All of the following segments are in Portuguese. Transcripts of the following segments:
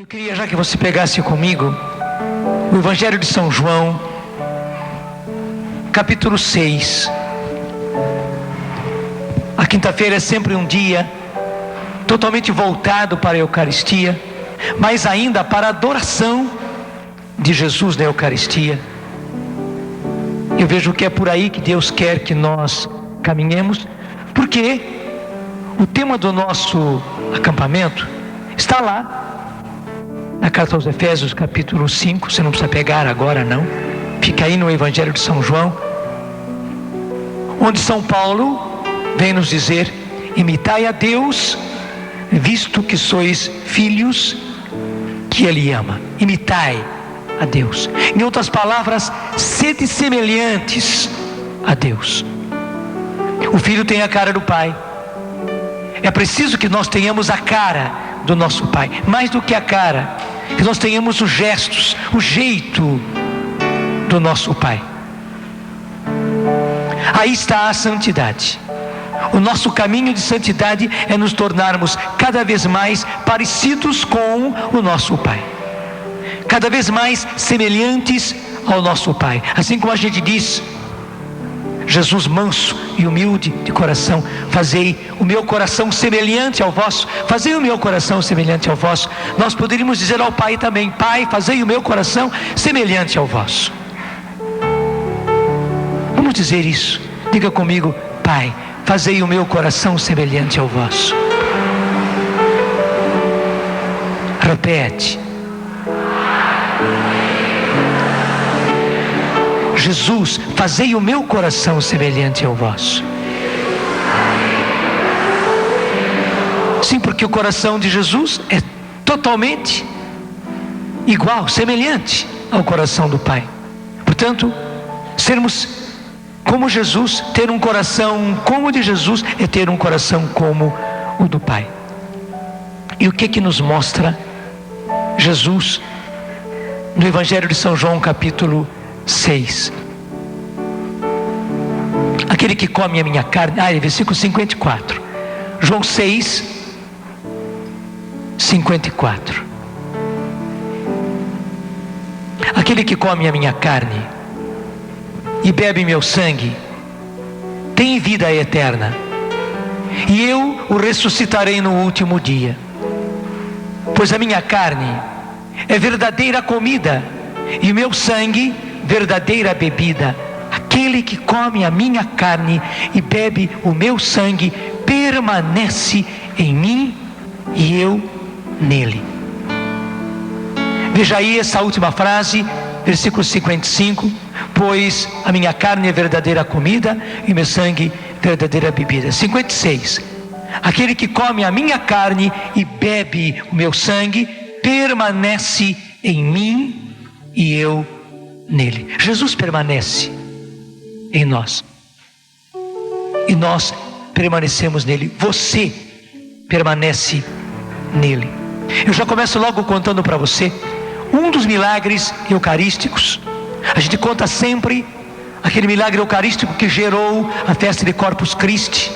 queria já que você pegasse comigo o Evangelho de São João, capítulo 6. A quinta-feira é sempre um dia totalmente voltado para a Eucaristia, mas ainda para a adoração de Jesus na Eucaristia. Eu vejo que é por aí que Deus quer que nós caminhemos, porque o tema do nosso acampamento está lá na carta aos Efésios, capítulo 5. Você não precisa pegar agora, não. Fica aí no Evangelho de São João, onde São Paulo vem nos dizer: imitai a Deus, visto que sois filhos que Ele ama. Imitai a Deus. Em outras palavras, sede semelhantes a Deus. O filho tem a cara do pai. É preciso que nós tenhamos a cara do nosso pai, mais do que a cara, que nós tenhamos os gestos, o jeito do nosso pai. Aí está a santidade. O nosso caminho de santidade é nos tornarmos cada vez mais parecidos com o nosso pai, cada vez mais semelhantes ao nosso pai. Assim como a gente diz: Jesus manso e humilde de coração, fazei o meu coração semelhante ao vosso. Fazei o meu coração semelhante ao vosso. Nós poderíamos dizer ao Pai também: Pai, fazei o meu coração semelhante ao vosso. Vamos dizer isso. Diga comigo: Pai, fazei o meu coração semelhante ao vosso. Repete. Jesus, fazei o meu coração semelhante ao vosso. Sim, porque o coração de Jesus é totalmente igual, semelhante ao coração do Pai. Portanto, sermos como Jesus, ter um coração como o de Jesus, é ter um coração como o do Pai. E o que nos mostra Jesus no Evangelho de São João, capítulo 6? Aquele que come a minha carne, versículo 54. João 6, 54. Aquele que come a minha carne e bebe meu sangue tem vida eterna, e eu o ressuscitarei no último dia. Pois a minha carne é verdadeira comida e o meu sangue verdadeira bebida. Aquele que come a minha carne e bebe o meu sangue permanece em mim e eu nele. Veja aí essa última frase, versículo 55. Pois a minha carne é verdadeira comida e o meu sangue verdadeira bebida. 56. Aquele que come a minha carne e bebe o meu sangue permanece em mim e eu nele. Jesus permanece em nós e nós permanecemos nele. Você permanece nele. Eu já começo logo contando para você um dos milagres eucarísticos. A gente conta sempre aquele milagre eucarístico que gerou a festa de Corpus Christi,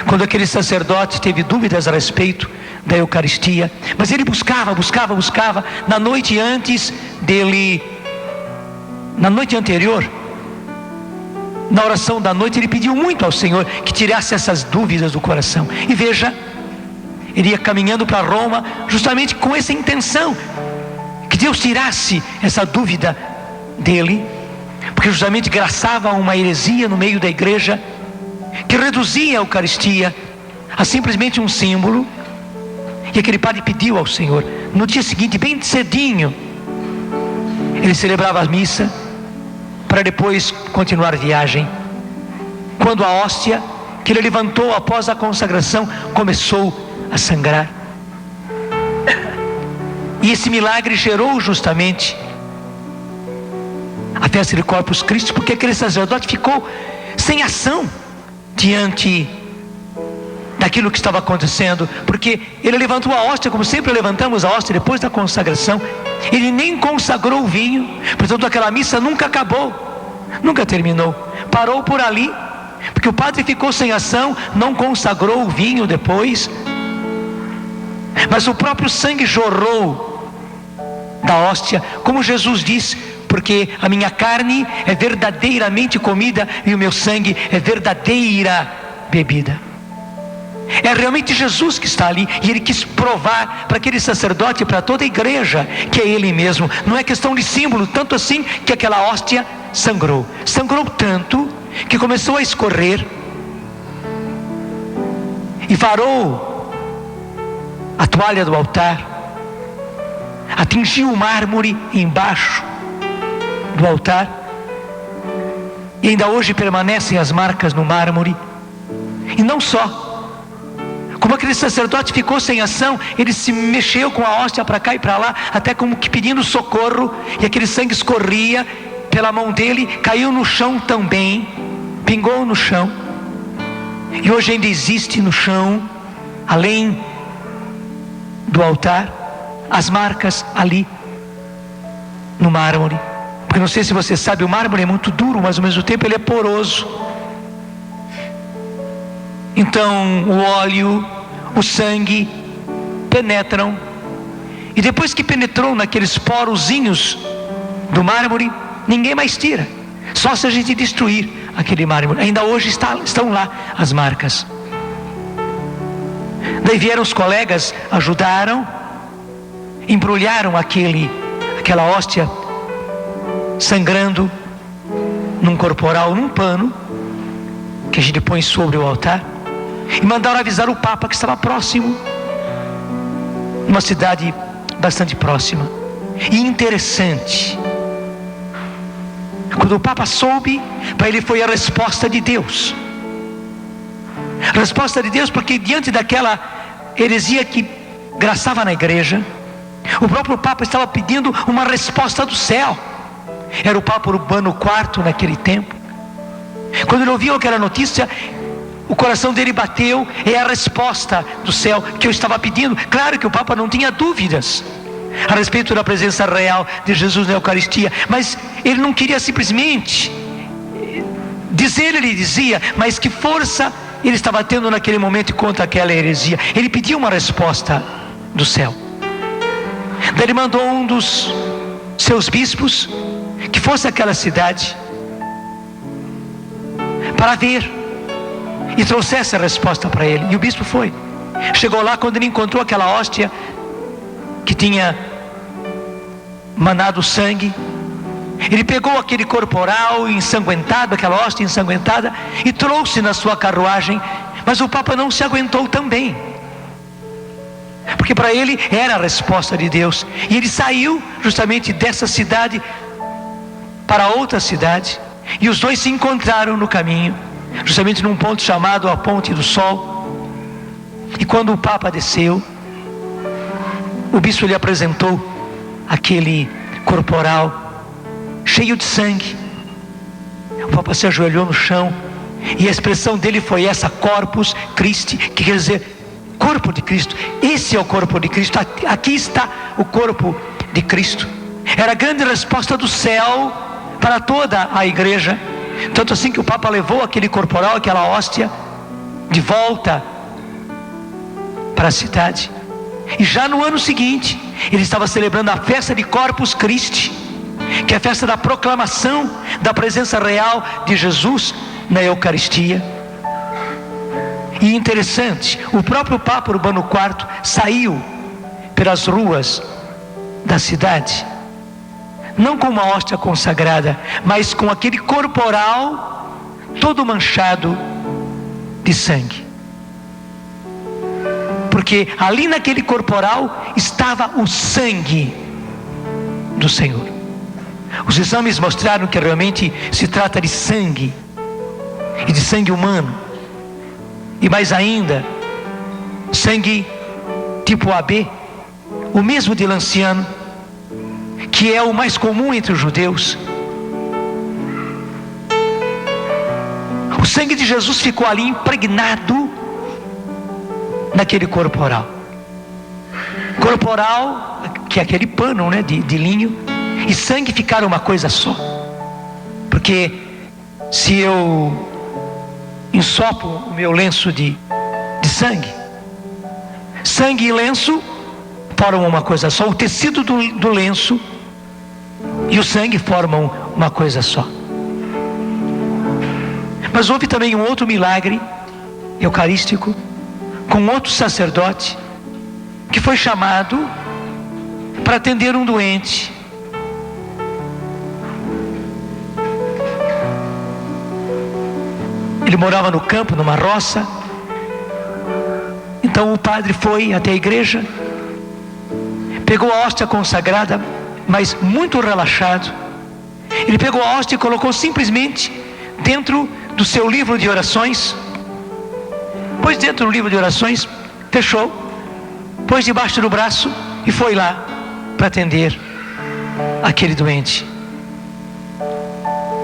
quando aquele sacerdote teve dúvidas a respeito da Eucaristia, mas ele buscava, na noite anterior, na oração da noite, ele pediu muito ao Senhor que tirasse essas dúvidas do coração. E veja, ele ia caminhando para Roma justamente com essa intenção, que Deus tirasse essa dúvida dele, porque justamente graçava uma heresia no meio da igreja, que reduzia a Eucaristia a simplesmente um símbolo. E aquele padre pediu ao Senhor, no dia seguinte, bem cedinho, ele celebrava a missa, para depois continuar a viagem, quando a hóstia que ele levantou após a consagração começou a sangrar. E esse milagre gerou justamente a festa de Corpus Christi, porque aquele sacerdote ficou sem ação diante daquilo que estava acontecendo, porque ele levantou a hóstia, como sempre levantamos a hóstia depois da consagração. Ele nem consagrou o vinho, portanto aquela missa nunca acabou, nunca terminou, parou por ali, porque o padre ficou sem ação, não consagrou o vinho depois, mas o próprio sangue jorrou da hóstia, como Jesus diz: porque a minha carne é verdadeiramente comida e o meu sangue é verdadeira bebida. É realmente Jesus que está ali, e ele quis provar para aquele sacerdote e para toda a igreja que é ele mesmo. Não é questão de símbolo, tanto assim que aquela hóstia sangrou tanto que começou a escorrer e varou a toalha do altar, atingiu o mármore embaixo do altar, e ainda hoje permanecem as marcas no mármore. E não só, como aquele sacerdote ficou sem ação, ele se mexeu com a hóstia para cá e para lá, até como que pedindo socorro, e aquele sangue escorria pela mão dele, caiu no chão também, pingou no chão, e hoje ainda existe no chão, além do altar, as marcas ali no mármore. Porque não sei se você sabe, o mármore é muito duro, mas ao mesmo tempo ele é poroso. Então o óleo, o sangue penetram, e depois que penetrou naqueles porozinhos do mármore, ninguém mais tira, só se a gente destruir aquele mármore. Ainda hoje estão lá as marcas. Daí vieram os colegas, ajudaram, embrulharam aquela hóstia sangrando num corporal, num pano que a gente põe sobre o altar, e mandaram avisar o Papa, que estava próximo, numa cidade bastante próxima. E interessante, quando o Papa soube, para ele foi a resposta de Deus. Resposta de Deus, porque diante daquela heresia que graçava na igreja, o próprio Papa estava pedindo uma resposta do céu. Era o Papa Urbano IV naquele tempo. Quando ele ouviu aquela notícia, o coração dele bateu. É a resposta do céu que eu estava pedindo. Claro que o Papa não tinha dúvidas a respeito da presença real de Jesus na Eucaristia, mas ele não queria simplesmente dizer, ele dizia, mas que força ele estava tendo naquele momento contra aquela heresia. Ele pediu uma resposta do céu. Daí ele mandou um dos seus bispos que fosse àquela cidade para ver e trouxesse a resposta para ele. E o bispo foi. Chegou lá, quando ele encontrou aquela hóstia que tinha manado sangue, ele pegou aquele corporal ensanguentado, aquela hóstia ensanguentada, e trouxe na sua carruagem. Mas o Papa não se aguentou também, porque para ele era a resposta de Deus. E ele saiu justamente dessa cidade para outra cidade, e os dois se encontraram no caminho, justamente num ponto chamado a Ponte do Sol. E quando o Papa desceu, o bispo lhe apresentou aquele corporal cheio de sangue. O Papa se ajoelhou no chão, e a expressão dele foi essa: Corpus Christi, que quer dizer corpo de Cristo. Esse é o corpo de Cristo, aqui está o corpo de Cristo. Era a grande resposta do céu para toda a igreja. Tanto assim que o Papa levou aquele corporal, aquela hóstia, de volta para a cidade. E já no ano seguinte, ele estava celebrando a festa de Corpus Christi, que é a festa da proclamação da presença real de Jesus na Eucaristia. E interessante, o próprio Papa Urbano IV saiu pelas ruas da cidade, não com uma hóstia consagrada, mas com aquele corporal todo manchado de sangue. Porque ali naquele corporal estava o sangue do Senhor. Os exames mostraram que realmente se trata de sangue, e de sangue humano, e mais ainda, sangue tipo AB, o mesmo de Lanciano, que é o mais comum entre os judeus. O sangue de Jesus ficou ali impregnado naquele corporal. Corporal, que é aquele pano, né, de linho, e sangue ficaram uma coisa só. Porque se eu ensopo o meu lenço de sangue, sangue e lenço formam uma coisa só. O tecido do lenço e o sangue formam uma coisa só. Mas houve também um outro milagre eucarístico com outro sacerdote que foi chamado para atender um doente. Ele morava no campo, numa roça. Então o padre foi até a igreja, pegou a hóstia consagrada, mas muito relaxado. Ele pegou a hóstia e colocou simplesmente dentro do seu livro de orações. Pôs dentro do livro de orações, fechou, pôs debaixo do braço e foi lá para atender aquele doente.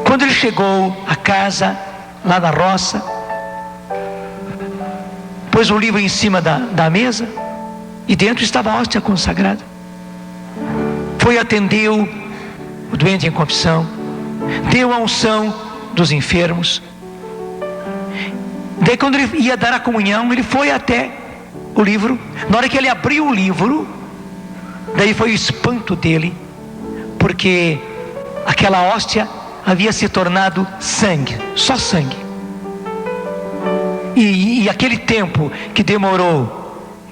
Quando ele chegou à casa, lá na roça, pôs o livro em cima da mesa e dentro estava a hóstia consagrada. Foi atender o doente em confissão, deu a unção dos enfermos. Daí quando ele ia dar a comunhão, ele foi até o livro. Na hora que ele abriu o livro, daí foi o espanto dele, porque aquela hóstia havia se tornado sangue, só sangue. E aquele tempo que demorou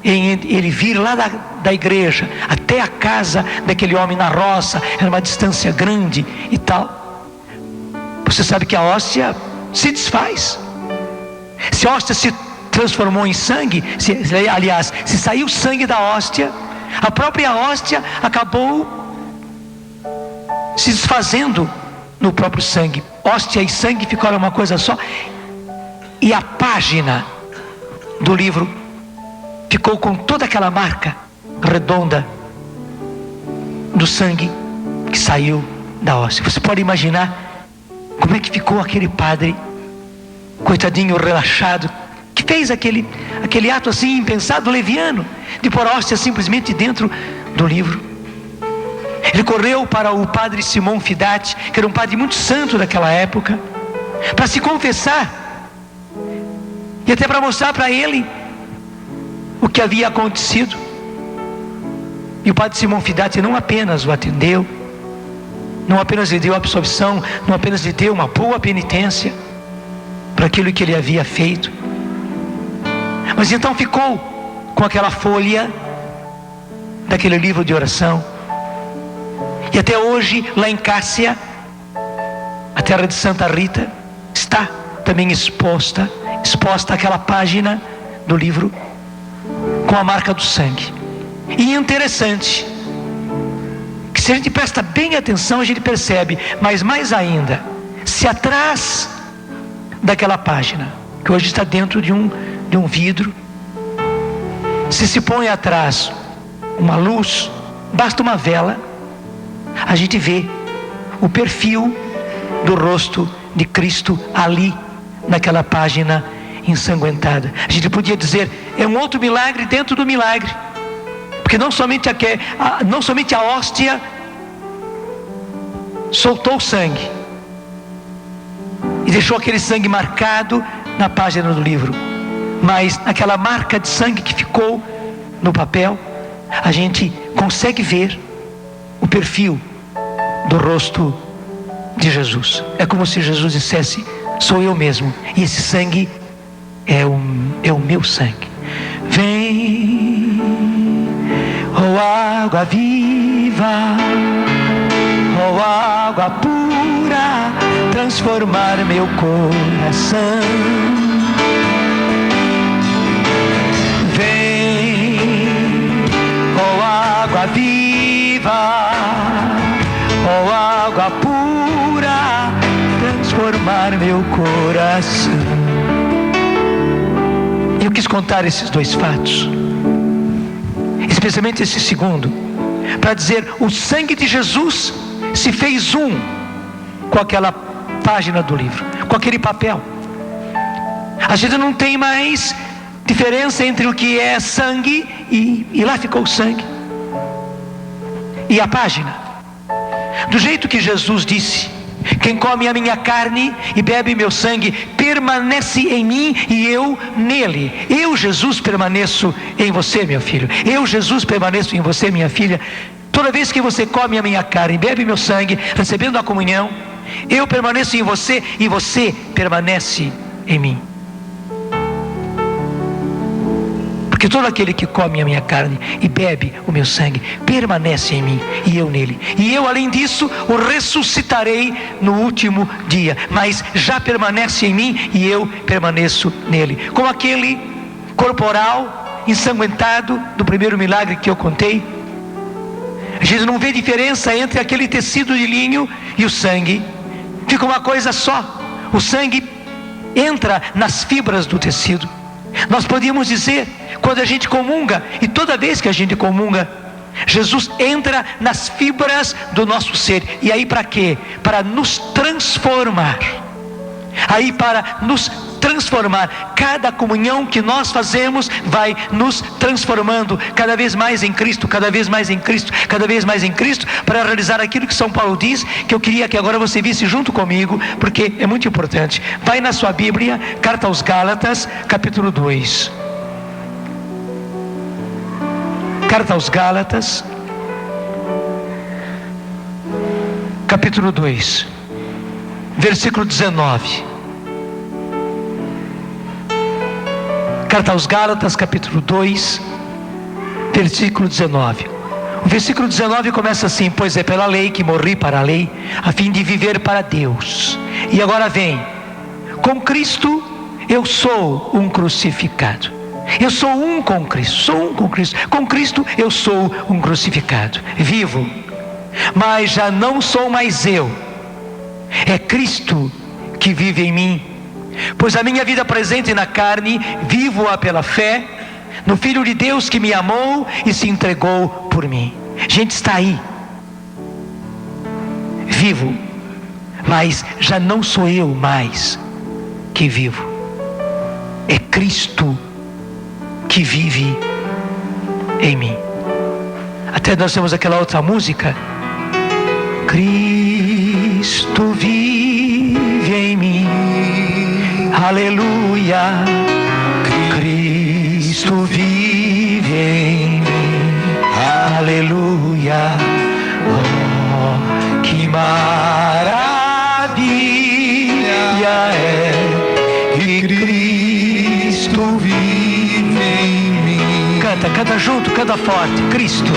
em ele vir lá da igreja até a casa daquele homem na roça, era uma distância grande e tal. Você sabe que a hóstia se desfaz. Se a hóstia se transformou em sangue, se saiu sangue da hóstia, a própria hóstia acabou se desfazendo no próprio sangue. Hóstia e sangue ficaram uma coisa só. E a página do livro ficou com toda aquela marca redonda do sangue que saiu da hóstia. Você pode imaginar como é que ficou aquele padre, coitadinho, relaxado, que fez aquele ato assim impensado, leviano, de pôr a hóstia simplesmente dentro do livro. Ele correu para o padre Simão Fidati, que era um padre muito santo daquela época, para se confessar e até para mostrar para ele o que havia acontecido. E o padre Simão Fidati não apenas o atendeu, não apenas lhe deu absolvição, não apenas lhe deu uma boa penitência para aquilo que ele havia feito, mas então ficou com aquela folha daquele livro de oração. E até hoje, lá em Cássia, a terra de Santa Rita, está também exposta aquela página do livro com a marca do sangue. E interessante que, se a gente presta bem atenção, a gente percebe, mas mais ainda, se atrás daquela página, que hoje está dentro de um vidro, se põe atrás uma luz, basta uma vela, a gente vê o perfil do rosto de Cristo ali naquela página ensanguentada. A gente podia dizer, é um outro milagre dentro do milagre, porque não somente a hóstia soltou sangue e deixou aquele sangue marcado na página do livro, mas aquela marca de sangue que ficou no papel, a gente consegue ver o perfil do rosto de Jesus. É como se Jesus dissesse, sou eu mesmo, e esse sangue é o meu sangue. Vem, ó água viva, ó água pura, transformar meu coração. Vem, ó água viva, ó água pura, transformar meu coração. Eu quis contar esses dois fatos, especialmente esse segundo, para dizer, o sangue de Jesus se fez um com aquela página do livro, com aquele papel. A gente não tem mais diferença entre o que é sangue e lá ficou o sangue. E a página, do jeito que Jesus disse Quem come a minha carne e bebe meu sangue permanece em mim e eu nele. Eu, Jesus, permaneço em você, meu filho. Eu, Jesus, permaneço em você, minha filha. Toda vez que você come a minha carne e bebe meu sangue, recebendo a comunhão, eu permaneço em você e você permanece em mim. Porque todo aquele que come a minha carne e bebe o meu sangue permanece em mim e eu nele. E eu, além disso, o ressuscitarei no último dia. Mas já permanece em mim e eu permaneço nele. Como aquele corporal ensanguentado do primeiro milagre que eu contei. A gente não vê diferença entre aquele tecido de linho e o sangue. Fica uma coisa só. O sangue entra nas fibras do tecido. Nós podíamos dizer, quando a gente comunga, e toda vez que a gente comunga, Jesus entra nas fibras do nosso ser. E aí para quê? Para nos transformar. Aí para nos transformar. Cada comunhão que nós fazemos vai nos transformando cada vez mais em Cristo, cada vez mais em Cristo, cada vez mais em Cristo, para realizar aquilo que São Paulo diz, que eu queria que agora você visse junto comigo, porque é muito importante. Vai na sua Bíblia, Carta aos Gálatas, capítulo 2. Carta aos Gálatas, capítulo 2, versículo 19. Carta aos Gálatas, capítulo 2, versículo 19. O versículo 19 começa assim: pois é pela lei que morri para a lei, a fim de viver para Deus. E agora vem: com Cristo eu sou um crucificado. Eu sou um com Cristo, sou um com Cristo. Com Cristo eu sou um crucificado. Vivo, mas já não sou mais eu. É Cristo que vive em mim. Pois a minha vida presente na carne, vivo-a pela fé no Filho de Deus que me amou e se entregou por mim. Gente, está aí. Vivo, mas já não sou eu mais que vivo. É Cristo que vive em mim. Até nós temos aquela outra música: Cristo vive em mim. Aleluia. Cristo vive em mim. Aleluia. Oh, que maravilha é que Cristo vive em mim. Canta junto, canta forte. Cristo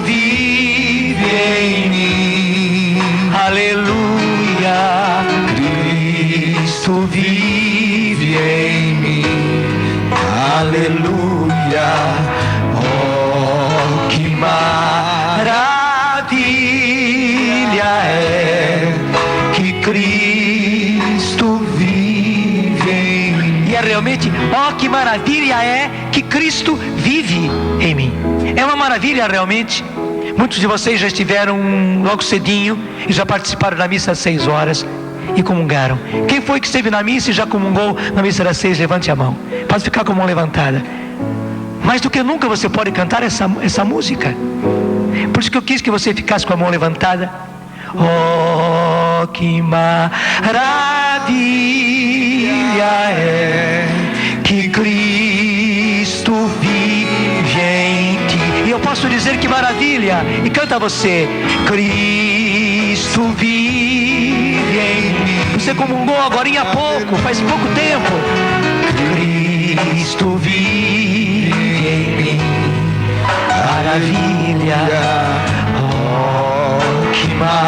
vive em mim. Aleluia. Cristo vive em mim. Aleluia. Oh, que maravilha é que Cristo vive em mim. E é realmente, oh, que maravilha é que Cristo vive em mim. É uma maravilha realmente. Muitos de vocês já estiveram logo cedinho e já participaram da missa às 6 horas e comungaram. Quem foi que esteve na missa e já comungou na missa das 6? Levante a mão. Pode ficar com a mão levantada. Mais do que nunca você pode cantar essa música. Por isso que eu quis que você ficasse com a mão levantada. Oh, que maravilha é que Cristo vive em ti. E eu posso dizer que maravilha. E canta você: Cristo vive em mim. Você comungou agora há pouco, faz pouco tempo. Cristo vive em mim. Maravilha. Oh, que maravilha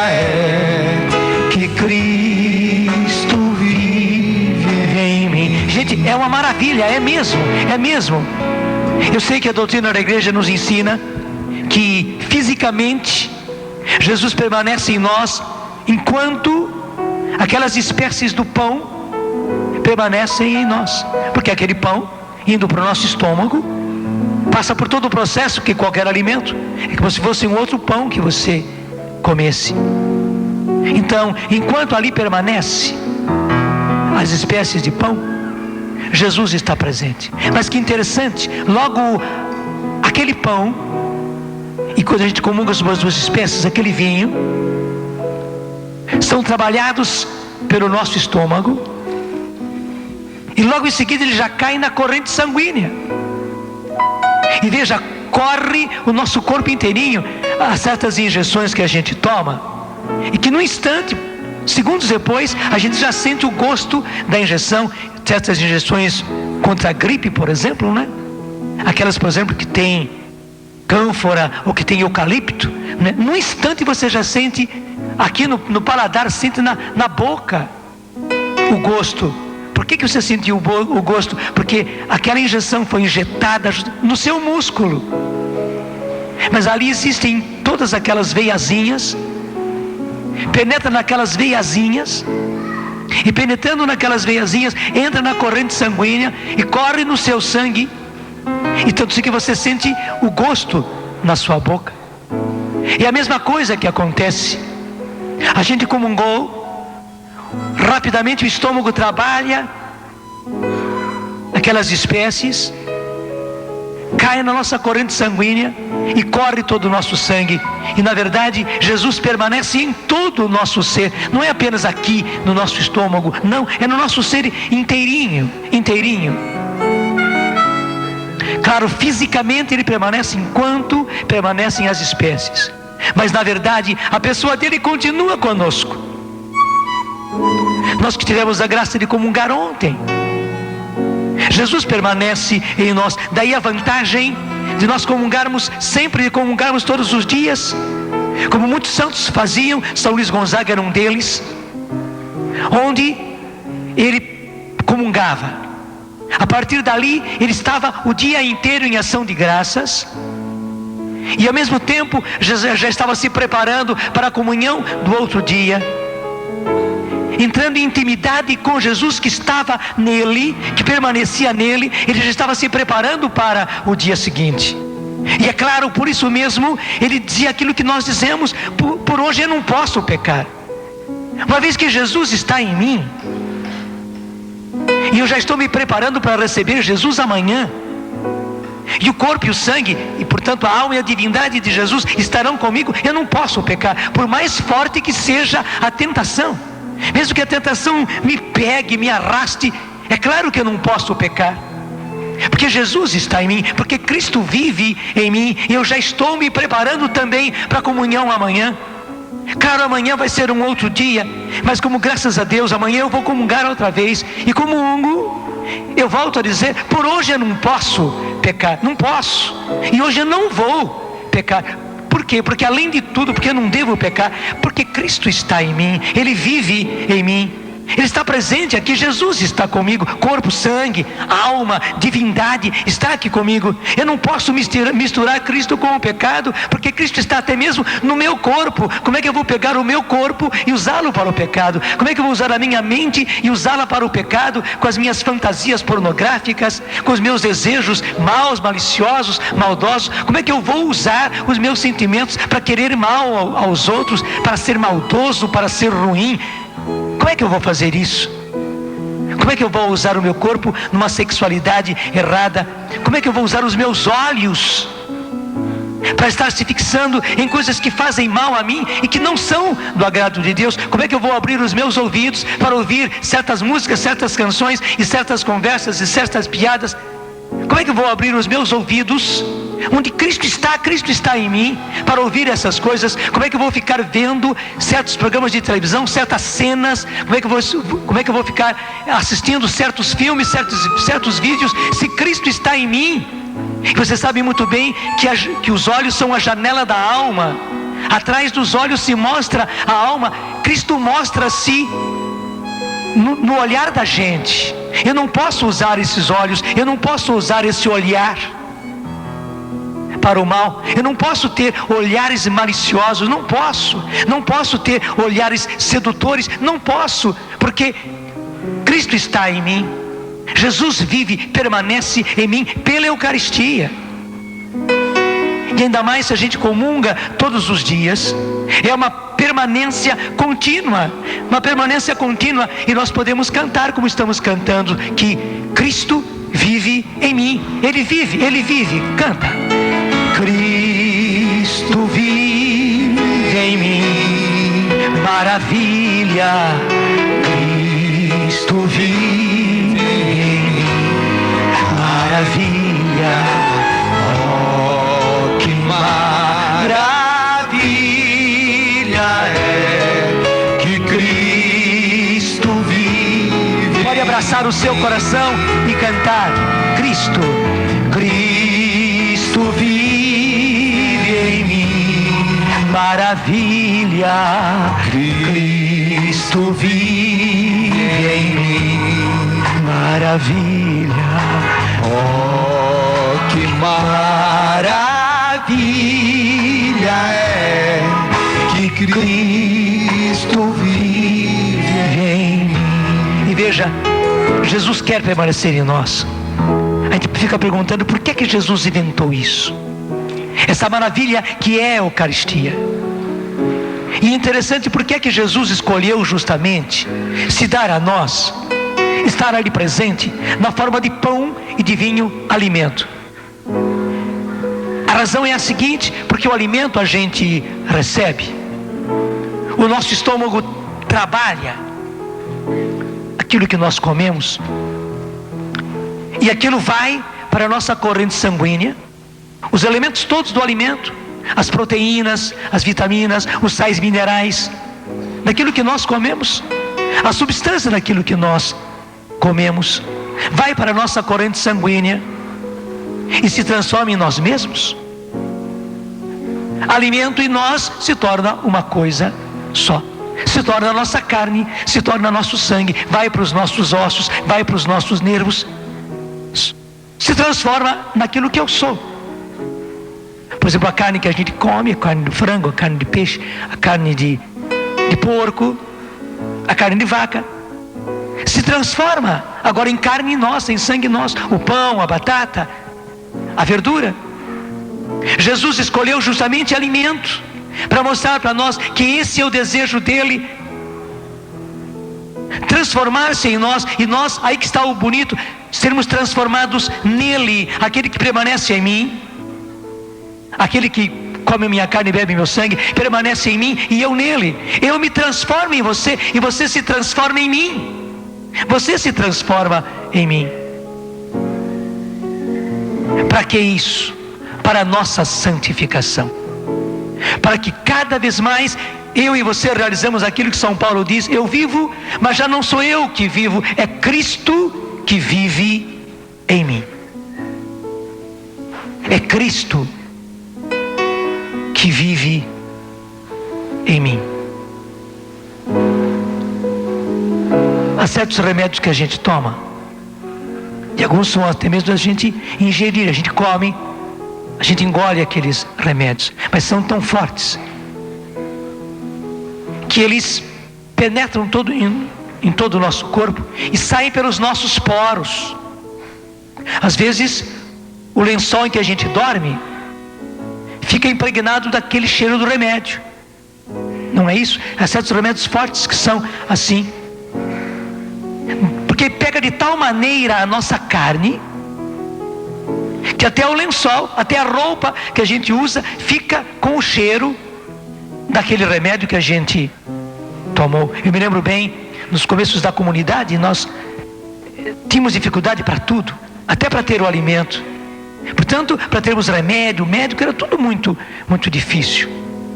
é que Cristo vive em mim. Gente, é uma maravilha, é mesmo, é mesmo. Eu sei que a doutrina da igreja nos ensina que fisicamente Jesus permanece em nós enquanto aquelas espécies do pão permanecem em nós, porque aquele pão, indo para o nosso estômago, passa por todo o processo que qualquer alimento, é como se fosse um outro pão que você comesse. Então, enquanto ali permanece as espécies de pão, Jesus está presente. Mas que interessante, logo aquele pão e quando a gente comunga as duas espécies, aquele vinho, são trabalhados pelo nosso estômago, e logo em seguida ele já cai na corrente sanguínea, e veja, corre o nosso corpo inteirinho. Há certas injeções que a gente toma, e que no instante, segundos depois, a gente já sente o gosto da injeção. Certas injeções contra a gripe, por exemplo, né? Aquelas, por exemplo, que tem cânfora ou que tem eucalipto, né? No instante você já sente aqui no paladar, sente na boca o gosto. Por que você sentiu o gosto? Porque aquela injeção foi injetada no seu músculo, mas ali existem todas aquelas veiazinhas, penetra naquelas veiazinhas, e penetrando naquelas veiazinhas, entra na corrente sanguínea e corre no seu sangue, e tanto assim que você sente o gosto na sua boca. E a mesma coisa que acontece, a gente comungou, rapidamente o estômago trabalha aquelas espécies, cai na nossa corrente sanguínea e corre todo o nosso sangue. E na verdade Jesus permanece em todo o nosso ser, não é apenas aqui no nosso estômago, não, é no nosso ser inteirinho. Claro, fisicamente ele permanece enquanto permanecem as espécies, mas na verdade a pessoa dele continua conosco. Nós que tivemos a graça de comungar ontem, Jesus permanece em nós. Daí a vantagem de nós comungarmos sempre, de comungarmos todos os dias, como muitos santos faziam. São Luís Gonzaga era um deles, onde ele comungava. A partir dali ele estava o dia inteiro em ação de graças, e ao mesmo tempo já estava se preparando para a comunhão do outro dia, entrando em intimidade com Jesus que estava nele, que permanecia nele. Ele já estava se preparando para o dia seguinte. E é claro, por isso mesmo ele dizia aquilo que nós dizemos: por hoje eu não posso pecar, uma vez que Jesus está em mim, e eu já estou me preparando para receber Jesus amanhã, e o corpo e o sangue, e portanto a alma e a divindade de Jesus estarão comigo. Eu não posso pecar, por mais forte que seja a tentação. Mesmo que a tentação me pegue, me arraste, é claro que eu não posso pecar, porque Jesus está em mim, porque Cristo vive em mim, e eu já estou me preparando também para a comunhão amanhã. Claro, amanhã vai ser um outro dia, mas como graças a Deus amanhã eu vou comungar outra vez, e comungo, eu volto a dizer, por hoje eu não posso pecar, não posso, e hoje eu não vou pecar. Por quê? Porque além de tudo, porque eu não devo pecar, porque Cristo está em mim, Ele vive em mim, Ele está presente aqui. Jesus está comigo, corpo, sangue, alma, divindade está aqui comigo. Eu não posso misturar Cristo com o pecado, porque Cristo está até mesmo no meu corpo. Como é que eu vou pegar o meu corpo e usá-lo para o pecado? Como é que eu vou usar a minha mente e usá-la para o pecado, com as minhas fantasias pornográficas, com os meus desejos maus, maliciosos, maldosos? Como é que eu vou usar os meus sentimentos para querer mal aos outros, para ser maldoso, para ser ruim? Como é que eu vou fazer isso? Como é que eu vou usar o meu corpo numa sexualidade errada? Como é que eu vou usar os meus olhos para estar se fixando em coisas que fazem mal a mim e que não são do agrado de Deus? Como é que eu vou abrir os meus ouvidos para ouvir certas músicas, certas canções e certas conversas e certas piadas? Como é que eu vou abrir os meus ouvidos onde Cristo está em mim, para ouvir essas coisas? Como é que eu vou ficar vendo certos programas de televisão, certas cenas? Como é que eu vou ficar assistindo certos filmes, certos vídeos, se Cristo está em mim? Você sabe muito bem que os olhos são a janela da alma. Atrás dos olhos se mostra a alma. Cristo mostra-se no olhar da gente. Eu não posso usar esses olhos, eu não posso usar esse olhar para o mal. Eu não posso ter olhares maliciosos, não posso ter olhares sedutores, não posso, porque Cristo está em mim. Jesus vive, permanece em mim pela Eucaristia. E ainda mais se a gente comunga todos os dias, é uma permanência contínua, e nós podemos cantar como estamos cantando, que Cristo vive em mim. Ele vive, canta. Cristo Cristo vive em mim, maravilha. Cristo vive em mim, maravilha. Oh, que maravilha é que Cristo vive. Pode abraçar o seu coração e cantar: Cristo, Cristo vive em mim, maravilha. Cristo vive em mim, maravilha. Oh, que maravilha é que Cristo vive em mim. E veja, Jesus quer permanecer em nós. A gente fica perguntando por que Jesus inventou isso, essa maravilha que é a Eucaristia. E é interessante porque Jesus escolheu justamente se dar a nós, estar ali presente na forma de pão e de vinho, alimento. A razão é a seguinte: porque o alimento a gente recebe, o nosso estômago trabalha aquilo que nós comemos, e aquilo vai para a nossa corrente sanguínea, os elementos todos do alimento, as proteínas, as vitaminas, os sais minerais, daquilo que nós comemos, a substância daquilo que nós comemos, vai para a nossa corrente sanguínea e se transforma em nós mesmos. Alimento e nós se torna uma coisa só. Se torna a nossa carne, se torna nosso sangue, vai para os nossos ossos, vai para os nossos nervos, se transforma naquilo que eu sou. Por exemplo, a carne que a gente come, a carne de frango, a carne de peixe, a carne de porco, a carne de vaca, se transforma agora em carne nossa, em sangue nosso. O pão, a batata, a verdura. Jesus escolheu justamente alimento para mostrar para nós que esse é o desejo dele, transformar-se em nós, e nós, aí que está o bonito, sermos transformados nele. Aquele que permanece em mim, aquele que come minha carne e bebe meu sangue, permanece em mim e eu nele. Eu me transformo em você e você se transforma em mim. Você se transforma em mim. Para que isso? Para a nossa santificação, para que cada vez mais eu e você realizamos aquilo que São Paulo diz: eu vivo, mas já não sou eu que vivo, é Cristo que vive em mim. É Cristo que vive em mim. Há certos remédios que a gente toma, e alguns são até mesmo a gente ingerir, a gente come, a gente engole aqueles remédios, mas são tão fortes que eles penetram em todo o nosso corpo e saem pelos nossos poros. Às vezes o lençol em que a gente dorme fica impregnado daquele cheiro do remédio. Não é isso? Há certos remédios fortes que são assim, porque pega de tal maneira a nossa carne, que até o lençol, até a roupa que a gente usa, fica com o cheiro daquele remédio que a gente tomou. Eu me lembro bem, nos começos da comunidade, nós tínhamos dificuldade para tudo, até para ter o alimento. Portanto, para termos remédio, médico, era tudo muito, muito difícil.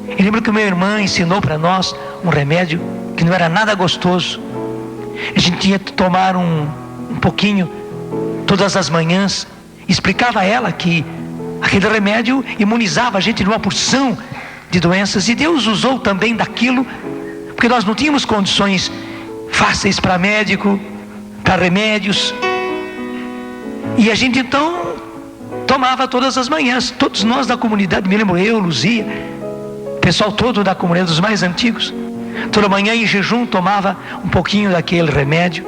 Eu lembro que minha irmã ensinou para nós um remédio que não era nada gostoso. A gente tinha que tomar um pouquinho todas as manhãs. Explicava a ela que aquele remédio imunizava a gente de uma porção de doenças, e Deus usou também daquilo, porque nós não tínhamos condições fáceis para médico, para remédios, e a gente então tomava todas as manhãs. Todos nós da comunidade, me lembro eu, Luzia, o pessoal todo da comunidade, dos mais antigos, toda manhã em jejum tomava um pouquinho daquele remédio,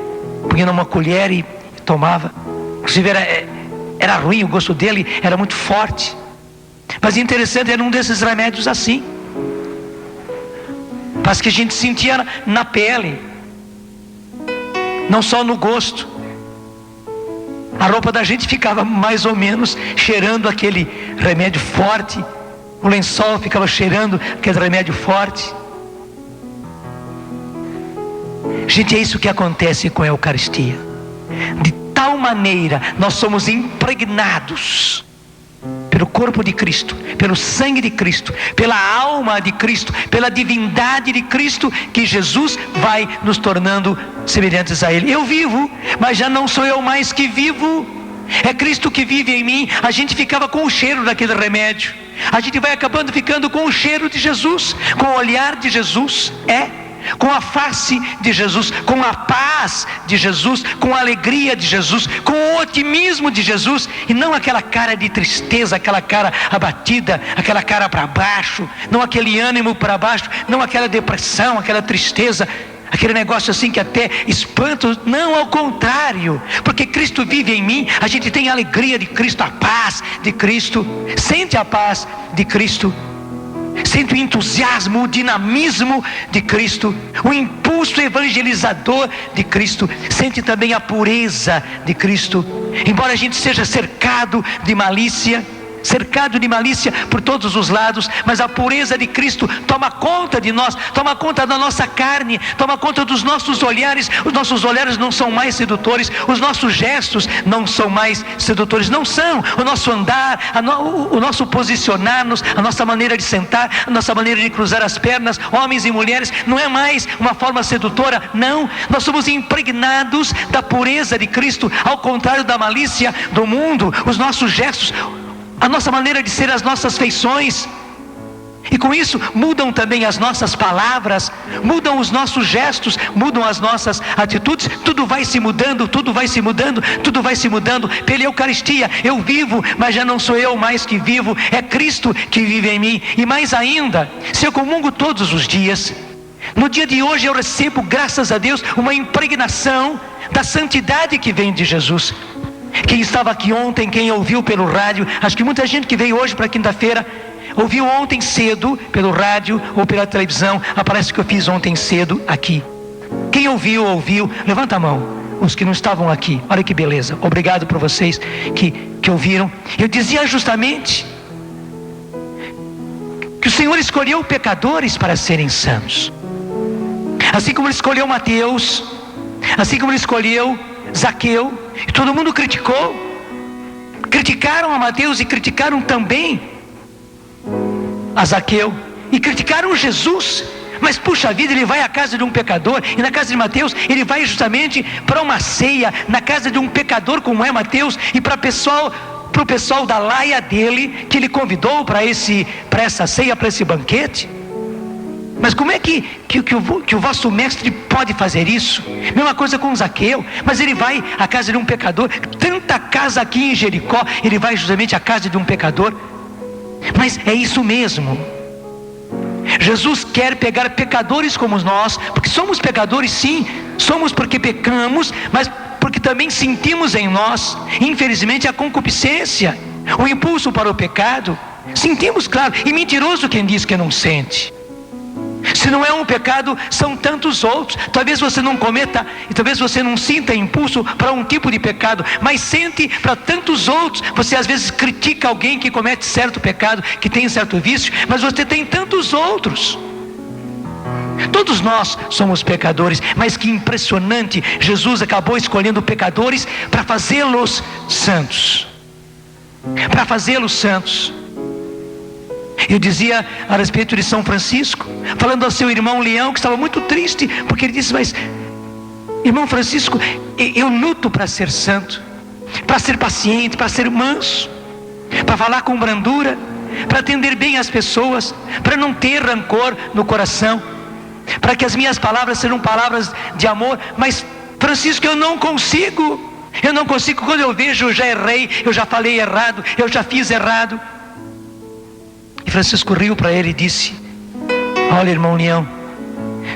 punha numa colher e tomava. Inclusive era ruim, o gosto dele era muito forte, mas interessante, era um desses remédios assim, mas que a gente sentia na pele, não só no gosto. A roupa da gente ficava mais ou menos cheirando aquele remédio forte, O lençol ficava cheirando aquele remédio forte. Gente, é isso que acontece com a Eucaristia. De tal maneira nós somos impregnados pelo corpo de Cristo, pelo sangue de Cristo, pela alma de Cristo, pela divindade de Cristo, que Jesus vai nos tornando semelhantes a Ele. Eu vivo, mas já não sou eu mais que vivo, é Cristo que vive em mim. A gente ficava com o cheiro daquele remédio, a gente vai acabando ficando com o cheiro de Jesus, com o olhar de Jesus, com a face de Jesus, com a paz de Jesus, com a alegria de Jesus, com o otimismo de Jesus, e não aquela cara de tristeza, aquela cara abatida, aquela cara para baixo, não aquele ânimo para baixo, não aquela depressão, aquela tristeza, aquele negócio assim que até espanta. Não, ao contrário, porque Cristo vive em mim, a gente tem a alegria de Cristo, a paz de Cristo. Sente a paz de Cristo, sente o entusiasmo, o dinamismo de Cristo, o impulso evangelizador de Cristo, sente também a pureza de Cristo. Embora a gente seja cercado de malícia por todos os lados, mas a pureza de Cristo toma conta de nós, toma conta da nossa carne, toma conta dos nossos olhares. Os nossos olhares não são mais sedutores, os nossos gestos não são mais sedutores, não são. O nosso andar, o nosso posicionar-nos, a nossa maneira de sentar, a nossa maneira de cruzar as pernas, homens e mulheres, não é mais uma forma sedutora, não. Nós somos impregnados da pureza de Cristo, ao contrário da malícia do mundo. Os nossos gestos, a nossa maneira de ser, as nossas feições, e com isso mudam também as nossas palavras, mudam os nossos gestos, mudam as nossas atitudes. Tudo vai se mudando, tudo vai se mudando, tudo vai se mudando pela Eucaristia. Eu vivo, mas já não sou eu mais que vivo, é Cristo que vive em mim. E mais ainda, se eu comungo todos os dias, no dia de hoje eu recebo, graças a Deus, uma impregnação da santidade que vem de Jesus. Quem estava aqui ontem, quem ouviu pelo rádio, acho que muita gente que veio hoje para quinta-feira, ouviu ontem cedo pelo rádio ou pela televisão. Parece que eu fiz ontem cedo aqui. Quem ouviu, levanta a mão. Os que não estavam aqui, olha que beleza. Obrigado por vocês que ouviram. Eu dizia justamente que o Senhor escolheu pecadores para serem santos, assim como Ele escolheu Mateus, assim como Ele escolheu Zaqueu. E todo mundo criticaram a Mateus e criticaram também a Zaqueu, e criticaram Jesus. Mas puxa vida, ele vai à casa de um pecador, e na casa de Mateus ele vai justamente para uma ceia, na casa de um pecador como é Mateus, e para o pessoal da laia dele, que ele convidou para essa ceia, para esse banquete. Mas como é que o vosso mestre pode fazer isso? Mesma coisa com Zaqueu, mas ele vai à casa de um pecador. Tanta casa aqui em Jericó, ele vai justamente à casa de um pecador. Mas é isso mesmo. Jesus quer pegar pecadores como nós, porque somos pecadores sim, somos porque pecamos, mas porque também sentimos em nós, infelizmente, a concupiscência, o impulso para o pecado. Sentimos, claro, e mentiroso quem diz que não sente. Se não é um pecado, são tantos outros. Talvez você não cometa, e talvez você não sinta impulso para um tipo de pecado, mas sente para tantos outros. Você às vezes critica alguém que comete certo pecado, que tem certo vício, mas você tem tantos outros. Todos nós somos pecadores, mas que impressionante, Jesus acabou escolhendo pecadores para fazê-los santos. Para fazê-los santos. Eu dizia a respeito de São Francisco, falando ao seu irmão Leão, que estava muito triste, porque ele disse: mas irmão Francisco, eu luto para ser santo, para ser paciente, para ser manso, para falar com brandura, para atender bem as pessoas, para não ter rancor no coração, para que as minhas palavras sejam palavras de amor. Mas Francisco, eu não consigo, quando eu vejo, eu já errei, eu já falei errado, eu já fiz errado. E Francisco riu para ele e disse: olha, irmão Leão,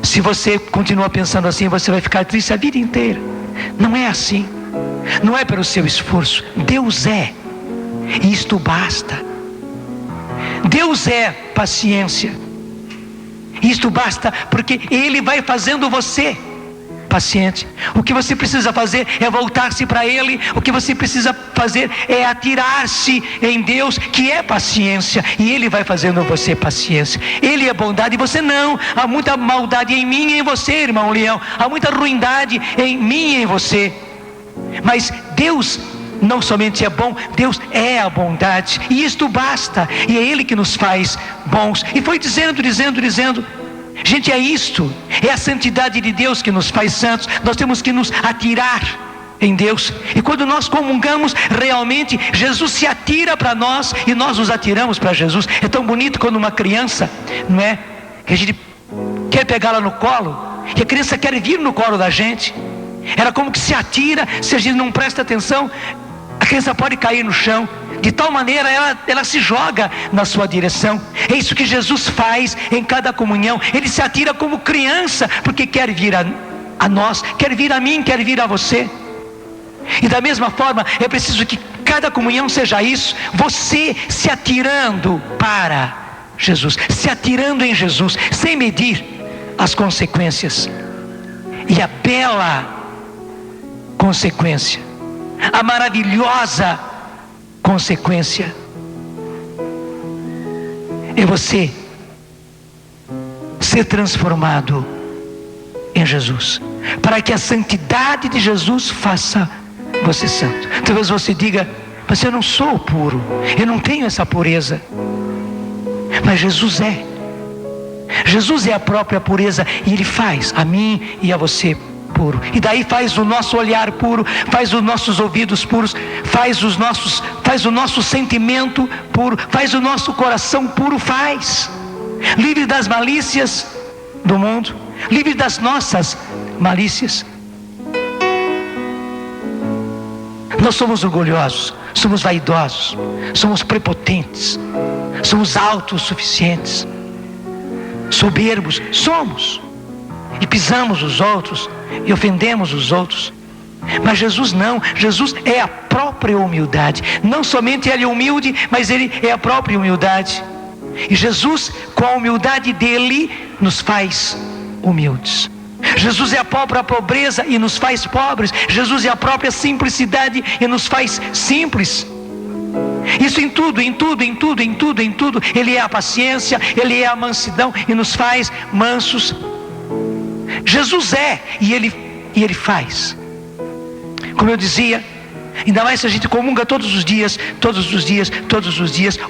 se você continua pensando assim, você vai ficar triste a vida inteira. Não é assim, não é pelo seu esforço, Deus é, e isto basta. Deus é paciência, isto basta, porque Ele vai fazendo você paciente. O que você precisa fazer é voltar-se para Ele. O que você precisa fazer é atirar-se em Deus, que é paciência, e Ele vai fazendo você paciência. Ele é bondade e você não. Há muita maldade em mim e em você, irmão Leão. Há muita ruindade em mim e em você. Mas Deus não somente é bom, Deus é a bondade, e isto basta, e é Ele que nos faz bons. E foi dizendo, gente, é isto, é a santidade de Deus que nos faz santos. Nós temos que nos atirar em Deus, e quando nós comungamos, realmente Jesus se atira para nós, e nós nos atiramos para Jesus. É tão bonito quando uma criança, não é, que a gente quer pegá-la no colo, e a criança quer vir no colo da gente. Ela como que se atira. Se a gente não presta atenção, a criança pode cair no chão. De tal maneira ela se joga na sua direção. É isso que Jesus faz em cada comunhão. Ele se atira como criança, porque quer vir a nós, quer vir a mim, quer vir a você. E da mesma forma, é preciso que cada comunhão seja isso: você se atirando para Jesus, se atirando em Jesus, sem medir as consequências. E a bela consequência, a maravilhosa consequência, é você ser transformado em Jesus, para que a santidade de Jesus faça você santo. Talvez você diga: mas eu não sou puro, eu não tenho essa pureza. Mas Jesus é. Jesus é a própria pureza, e Ele faz a mim e a você puro. E daí faz o nosso olhar puro, faz os nossos ouvidos puros, faz o nosso sentimento puro, faz o nosso coração puro, faz. Livre das malícias do mundo, livre das nossas malícias. Nós somos orgulhosos, somos vaidosos, somos prepotentes, somos autossuficientes, soberbos, somos, e pisamos os outros, e ofendemos os outros. Mas Jesus não. Jesus é a própria humildade. Não somente Ele é humilde, mas Ele é a própria humildade. E Jesus, com a humildade dEle, nos faz humildes. Jesus é a própria pobreza e nos faz pobres. Jesus é a própria simplicidade e nos faz simples. Isso em tudo. Ele é a paciência, Ele é a mansidão e nos faz mansos. Jesus é, e Ele faz. Como eu dizia, ainda mais se a gente comunga todos os dias.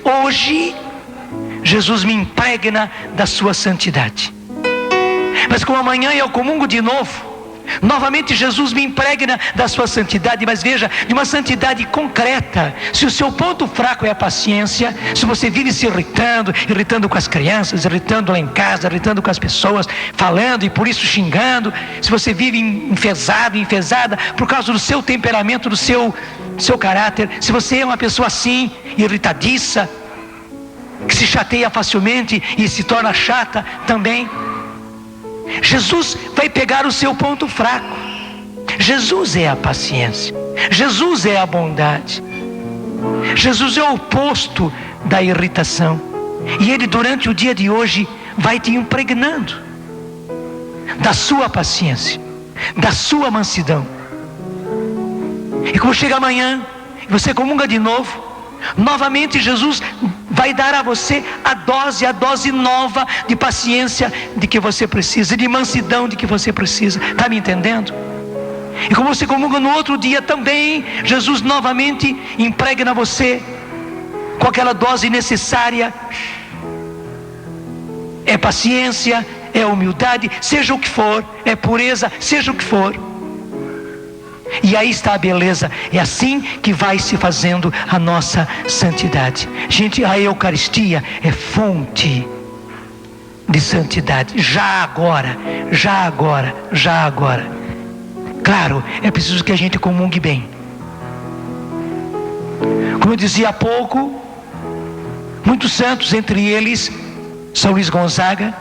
Hoje, Jesus me impregna da sua santidade. Mas como amanhã eu comungo de novo, novamente Jesus me impregna da sua santidade. Mas veja, de uma santidade concreta. Se o seu ponto fraco é a paciência, se você vive se irritando com as crianças, irritando lá em casa, irritando com as pessoas, falando e por isso xingando, se você vive enfesada por causa do seu temperamento, do seu caráter, se você é uma pessoa assim, irritadiça, que se chateia facilmente e se torna chata também, Jesus vai pegar o seu ponto fraco. Jesus é a paciência, Jesus é a bondade, Jesus é o oposto da irritação. E Ele, durante o dia de hoje, vai te impregnando da sua paciência, da sua mansidão. E como chega amanhã, você comunga de novo, novamente Jesus vai dar a você a dose nova de paciência de que você precisa, de mansidão de que você precisa. Está me entendendo? E como você comunga no outro dia também, Jesus novamente impregna você com aquela dose necessária. É paciência, é humildade, seja o que for, é pureza, seja o que for. E aí está a beleza. É assim que vai se fazendo a nossa santidade. Gente, a Eucaristia é fonte de santidade. Já agora. Claro, é preciso que a gente comungue bem. Como eu dizia há pouco, muitos santos, entre eles São Luís Gonzaga,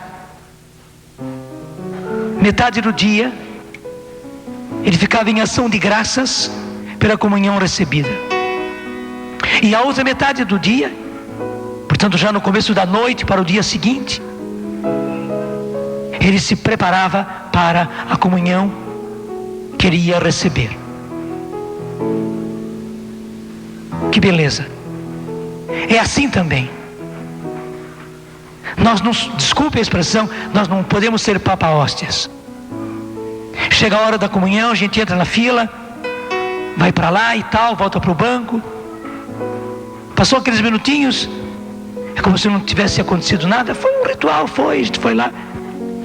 metade do dia ele ficava em ação de graças pela comunhão recebida. E a outra metade do dia, portanto já no começo da noite para o dia seguinte, ele se preparava para a comunhão que ele ia receber. Que beleza. É assim também. Nós não, desculpe a expressão, nós não podemos ser papa-hóstias. Chega a hora da comunhão, a gente entra na fila, vai para lá e tal, volta para o banco. Passou aqueles minutinhos, é como se não tivesse acontecido nada. Foi um ritual, a gente foi lá.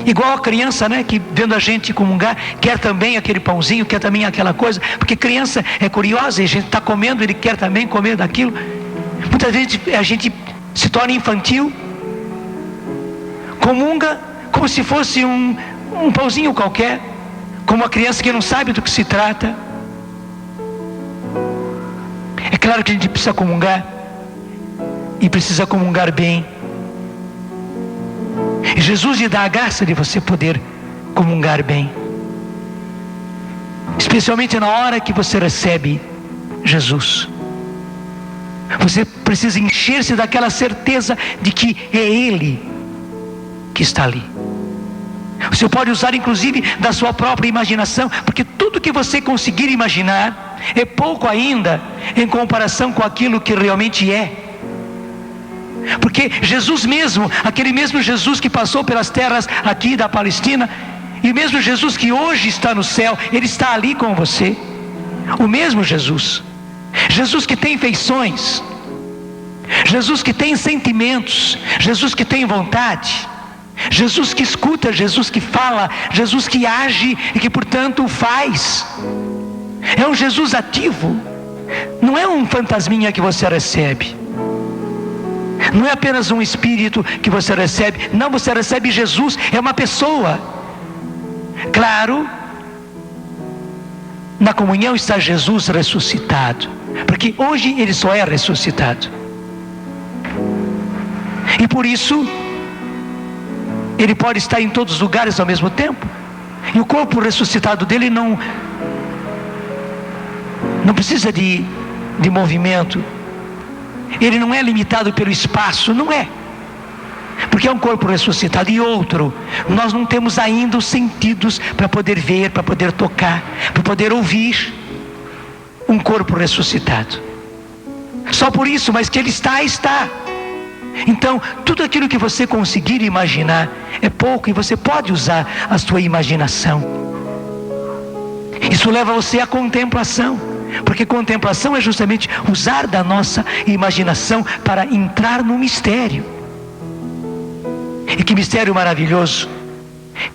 Igual a criança, né, que vendo a gente comungar, quer também aquele pãozinho, quer também aquela coisa. Porque criança é curiosa, e a gente está comendo, ele quer também comer daquilo. Muitas vezes a gente se torna infantil, comunga como se fosse um pãozinho qualquer, como uma criança que não sabe do que se trata. É claro que a gente precisa comungar, e precisa comungar bem. E Jesus lhe dá a graça de você poder comungar bem, especialmente na hora que você recebe Jesus. Você precisa encher-se daquela certeza de que é Ele que está ali. Você pode usar inclusive da sua própria imaginação, porque tudo que você conseguir imaginar é pouco ainda em comparação com aquilo que realmente é. Porque Jesus mesmo, aquele mesmo Jesus que passou pelas terras aqui da Palestina, e o mesmo Jesus que hoje está no céu, Ele está ali com você. O mesmo Jesus. Jesus que tem feições, Jesus que tem sentimentos, Jesus que tem vontade, Jesus que escuta, Jesus que fala, Jesus que age e que portanto faz. É um Jesus ativo. Não é um fantasminha que você recebe, não é apenas um espírito que você recebe. Não, você recebe Jesus, é uma pessoa. Claro, na comunhão está Jesus ressuscitado, porque hoje Ele só é ressuscitado. E por isso Ele pode estar em todos os lugares ao mesmo tempo. E o corpo ressuscitado dele não precisa de movimento. Ele não é limitado pelo espaço, não é. Porque é um corpo ressuscitado. E outro, nós não temos ainda os sentidos para poder ver, para poder tocar, para poder ouvir um corpo ressuscitado. Só por isso, mas que Ele está. Então, tudo aquilo que você conseguir imaginar é pouco, e você pode usar a sua imaginação. Isso leva você à contemplação, porque contemplação é justamente usar da nossa imaginação para entrar no mistério. E que mistério maravilhoso,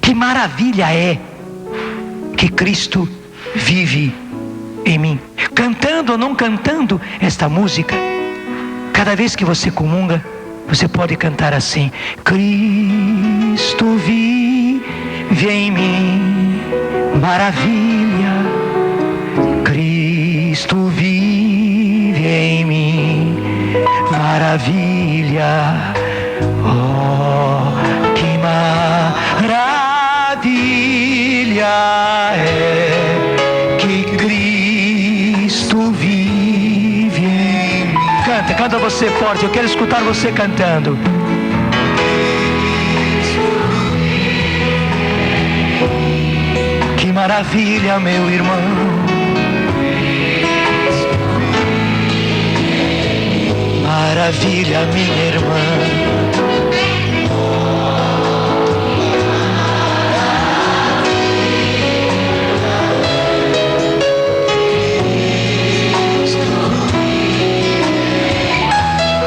que maravilha é que Cristo vive em mim. Cantando ou não cantando esta música, cada vez que você comunga, você pode cantar assim: Cristo vive em mim, maravilha. Cristo vive em mim, maravilha. Oh, que maravilha é que Cristo vive em mim. Canta você forte, eu quero escutar você cantando. Que maravilha, meu irmão. Maravilha, minha irmã.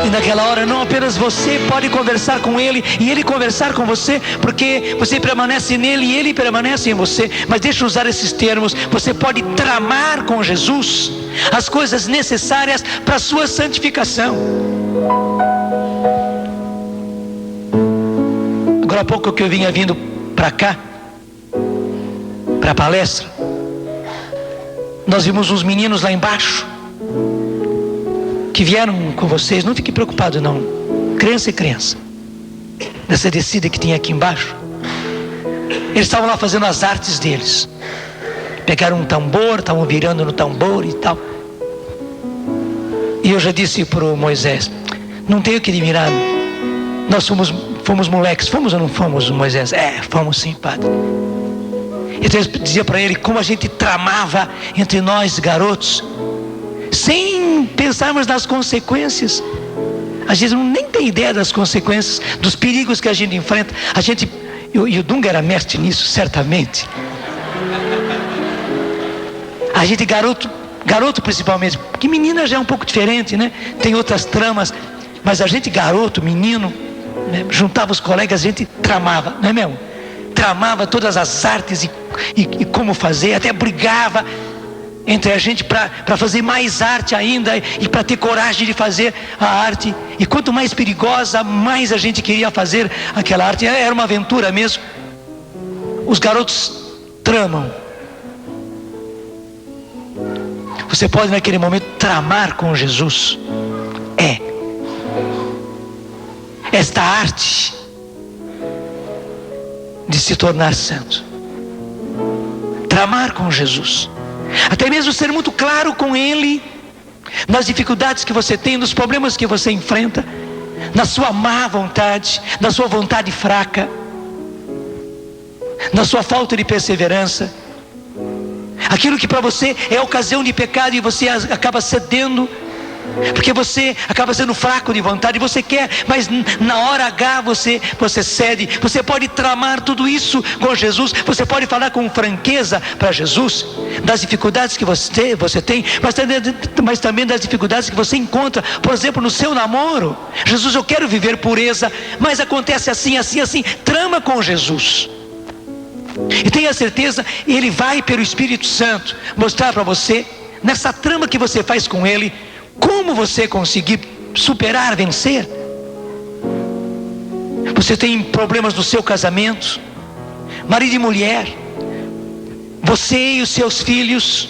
E naquela hora não apenas você pode conversar com Ele e Ele conversar com você, porque você permanece nele e Ele permanece em você. Mas deixa eu usar esses termos: você pode tramar com Jesus as coisas necessárias para a sua santificação. Agora há pouco que eu vinha vindo para cá, para a palestra, nós vimos uns meninos lá embaixo que vieram com vocês. Não fique preocupado não, criança e criança, nessa descida que tinha aqui embaixo. Eles estavam lá fazendo as artes deles. Pegaram um tambor, estavam virando no tambor e tal. E eu já disse para o Moisés: não tenho que admirar, nós fomos moleques. Fomos ou não fomos, Moisés? Fomos sim, padre. Então eu dizia para ele como a gente tramava entre nós garotos, sem pensarmos nas consequências. A gente nem tem ideia das consequências, dos perigos que a gente enfrenta. E o Dunga era mestre nisso, certamente. A gente garoto principalmente, porque menina já é um pouco diferente, né? Tem outras tramas, mas a gente garoto, menino, né? Juntava os colegas, a gente tramava, não é mesmo? Tramava todas as artes e como fazer, até brigava entre a gente para fazer mais arte ainda e para ter coragem de fazer a arte. E quanto mais perigosa, mais a gente queria fazer aquela arte. Era uma aventura mesmo. Os garotos tramam. Você pode naquele momento tramar com Jesus. Esta arte de se tornar santo. Tramar com Jesus. Até mesmo ser muito claro com Ele, nas dificuldades que você tem, nos problemas que você enfrenta, na sua má vontade, na sua vontade fraca, na sua falta de perseverança, aquilo que para você é ocasião de pecado e você acaba cedendo, porque você acaba sendo fraco de vontade, você quer, mas na hora H você cede. Você pode tramar tudo isso com Jesus, você pode falar com franqueza para Jesus das dificuldades que você tem, mas também das dificuldades que você encontra, por exemplo, no seu namoro. Jesus, eu quero viver pureza, mas acontece assim, trama com Jesus. E tenha certeza, Ele vai pelo Espírito Santo mostrar para você, nessa trama que você faz com Ele, como você conseguir superar, vencer. Você tem problemas no seu casamento, marido e mulher, você e os seus filhos,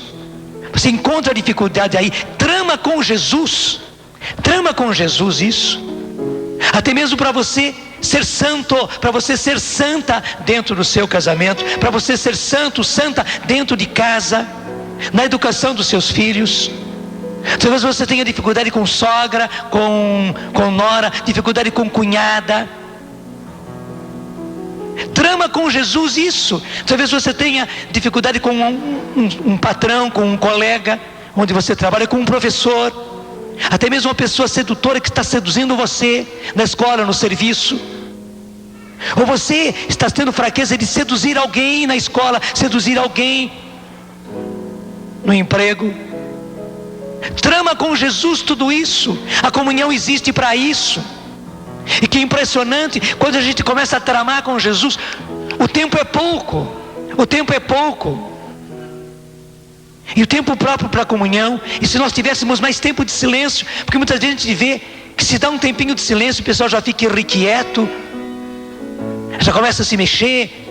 você encontra dificuldade aí, trama com Jesus isso. Até mesmo para você ser santo, para você ser santa dentro do seu casamento, para você ser santo, santa dentro de casa, na educação dos seus filhos. Talvez você tenha dificuldade com sogra, com nora, dificuldade com cunhada. Trama com Jesus isso. Talvez você tenha dificuldade com um patrão, com um colega, onde você trabalha, com um professor, até mesmo uma pessoa sedutora que está seduzindo você na escola, no serviço. Ou você está tendo fraqueza de seduzir alguém na escola, seduzir alguém no emprego. Trama com Jesus tudo isso. A comunhão existe para isso. E que impressionante, quando a gente começa a tramar com Jesus, o tempo é pouco. E o tempo próprio para a comunhão. E se nós tivéssemos mais tempo de silêncio, porque muitas vezes a gente vê que se dá um tempinho de silêncio, o pessoal já fica irrequieto, já começa a se mexer,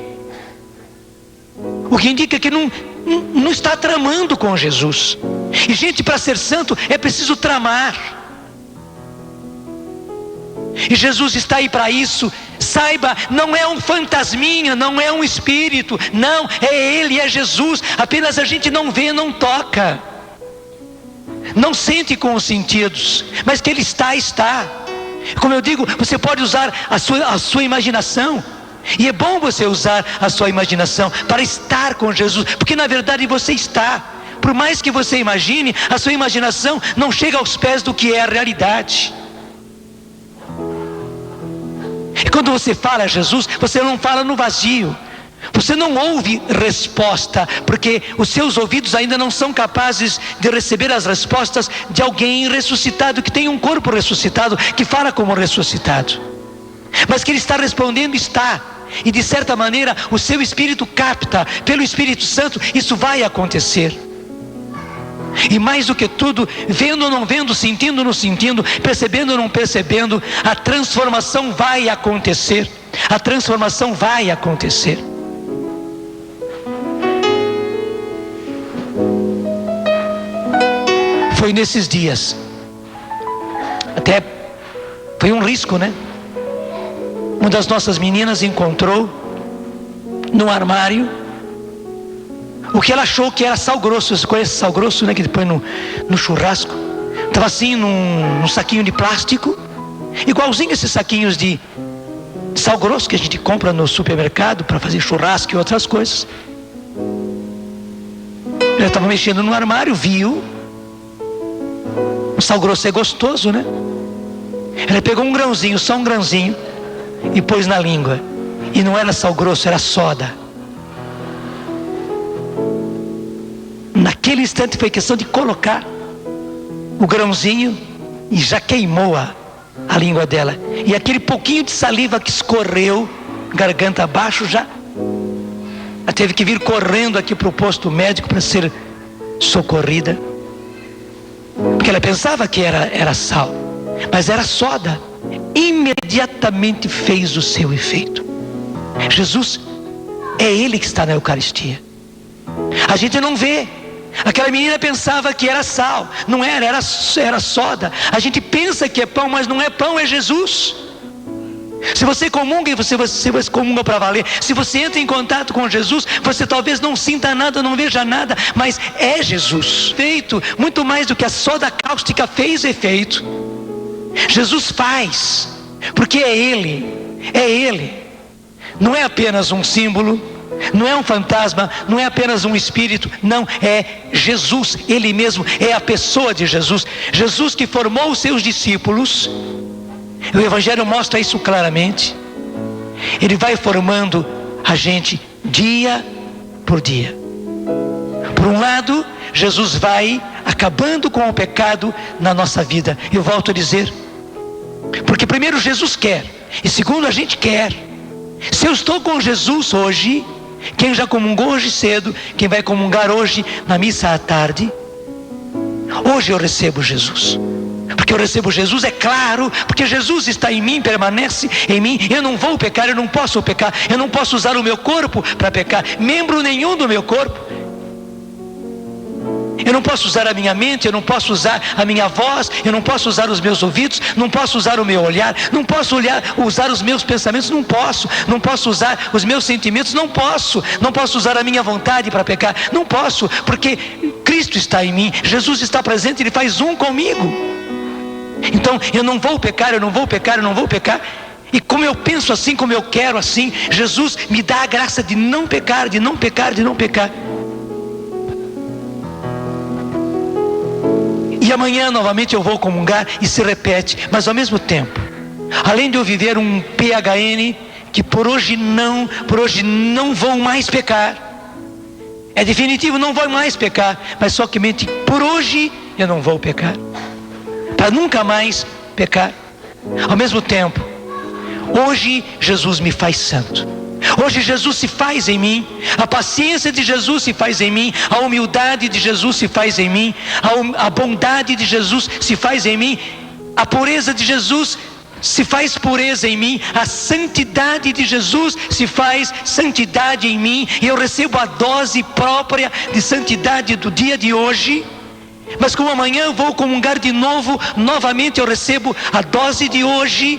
o que indica que não está tramando com Jesus. E gente, para ser santo é preciso tramar. E Jesus está aí para isso. Saiba, não é um fantasminha, não é um espírito, não, é Ele, é Jesus. Apenas a gente não vê, não toca, não sente com os sentidos, mas que Ele está. Como eu digo, você pode usar a sua imaginação. E é bom você usar a sua imaginação para estar com Jesus, porque na verdade você está. Por mais que você imagine, a sua imaginação não chega aos pés do que é a realidade. E quando você fala a Jesus, você não fala no vazio. Você não ouve resposta, porque os seus ouvidos ainda não são capazes de receber as respostas de alguém ressuscitado, que tem um corpo ressuscitado, que fala como ressuscitado. Mas que Ele está respondendo, está. E de certa maneira o seu espírito capta, pelo Espírito Santo, isso vai acontecer. E mais do que tudo, vendo ou não vendo, sentindo ou não sentindo, percebendo ou não percebendo, a transformação vai acontecer. A transformação vai acontecer. Foi nesses dias, até foi um risco, né? Uma das nossas meninas encontrou no armário o que ela achou que era sal grosso. Você conhece sal grosso, né? Que depois no churrasco estava assim num saquinho de plástico, igualzinho esses saquinhos de sal grosso que a gente compra no supermercado para fazer churrasco e outras coisas. Ela estava mexendo no armário, viu. O sal grosso é gostoso, né? Ela pegou um grãozinho, só um grãozinho, e pôs na língua. E não era sal grosso, era soda. Naquele instante foi questão de colocar o grãozinho e já queimou a língua dela. E aquele pouquinho de saliva que escorreu garganta abaixo, já ela teve que vir correndo aqui para o posto médico para ser socorrida, porque ela pensava que era sal, mas era soda. Imediatamente fez o seu efeito. Jesus é Ele que está na Eucaristia. A gente não vê. Aquela menina pensava que era sal, não era soda. A gente pensa que é pão, mas não é pão, é Jesus. Se você comunga e você comunga para valer, se você entra em contato com Jesus, você talvez não sinta nada, não veja nada, mas é Jesus. Feito muito mais do que a soda cáustica fez efeito. Jesus faz, porque é Ele. Não é apenas um símbolo, não é um fantasma, não é apenas um espírito, não, é Jesus, Ele mesmo, é a pessoa de Jesus. Jesus que formou os seus discípulos. O Evangelho mostra isso claramente. Ele vai formando a gente dia por dia. Por um lado, Jesus vai acabando com o pecado na nossa vida. Eu volto a dizer, porque primeiro Jesus quer, e segundo a gente quer. Se eu estou com Jesus hoje, quem já comungou hoje cedo, quem vai comungar hoje na missa à tarde, hoje eu recebo Jesus. Porque eu recebo Jesus, é claro, porque Jesus está em mim, permanece em mim. Eu não vou pecar, eu não posso pecar, eu não posso usar o meu corpo para pecar, membro nenhum do meu corpo. Eu não posso usar a minha mente, eu não posso usar a minha voz, eu não posso usar os meus ouvidos, não posso usar o meu olhar, não posso usar os meus pensamentos, não posso usar os meus sentimentos, não posso usar a minha vontade para pecar, não posso, porque Cristo está em mim, Jesus está presente, Ele faz um comigo. Então eu não vou pecar. E como eu penso assim, como eu quero assim, Jesus me dá a graça de não pecar. E amanhã novamente eu vou comungar e se repete. Mas ao mesmo tempo, além de eu viver um PHN, que por hoje não vou mais pecar, é definitivo, não vou mais pecar, mas só que mente, por hoje eu não vou pecar, para nunca mais pecar. Ao mesmo tempo, hoje Jesus me faz santo. Hoje Jesus se faz em mim, a paciência de Jesus se faz em mim, a humildade de Jesus se faz em mim, a bondade de Jesus se faz em mim, a pureza de Jesus se faz pureza em mim, a santidade de Jesus se faz santidade em mim, e eu recebo a dose própria de santidade do dia de hoje. Mas como amanhã eu vou comungar de novo, novamente eu recebo a dose de hoje.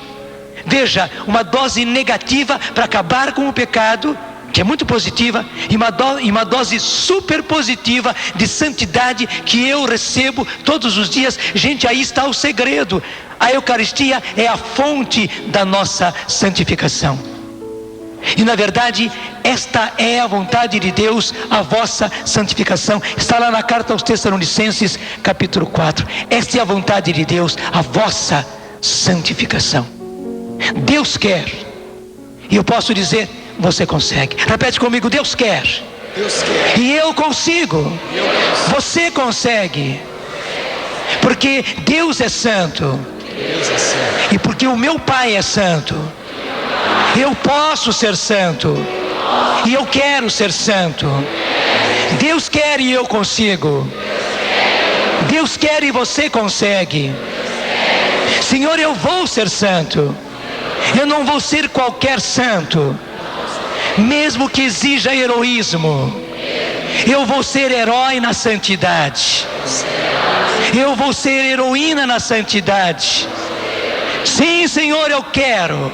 Veja, uma dose negativa para acabar com o pecado, que é muito positiva, e uma dose super positiva de santidade que eu recebo todos os dias. Gente, aí está o segredo. A Eucaristia é a fonte da nossa santificação. E na verdade, esta é a vontade de Deus, a vossa santificação. Está lá na carta aos Tessalonicenses, capítulo 4. Esta é a vontade de Deus, a vossa santificação. Deus quer, e eu posso dizer, você consegue. Repete comigo, Deus quer. Deus quer. E eu consigo. Você consegue. Porque Deus é santo. E porque o meu Pai é santo, eu posso ser santo. E eu quero ser santo. Deus quer e eu consigo. Deus quer e você consegue. Senhor, eu vou ser santo. Eu não vou ser qualquer santo, mesmo que exija heroísmo. Eu vou ser herói na santidade. Eu vou ser heroína na santidade. Sim, Senhor, eu quero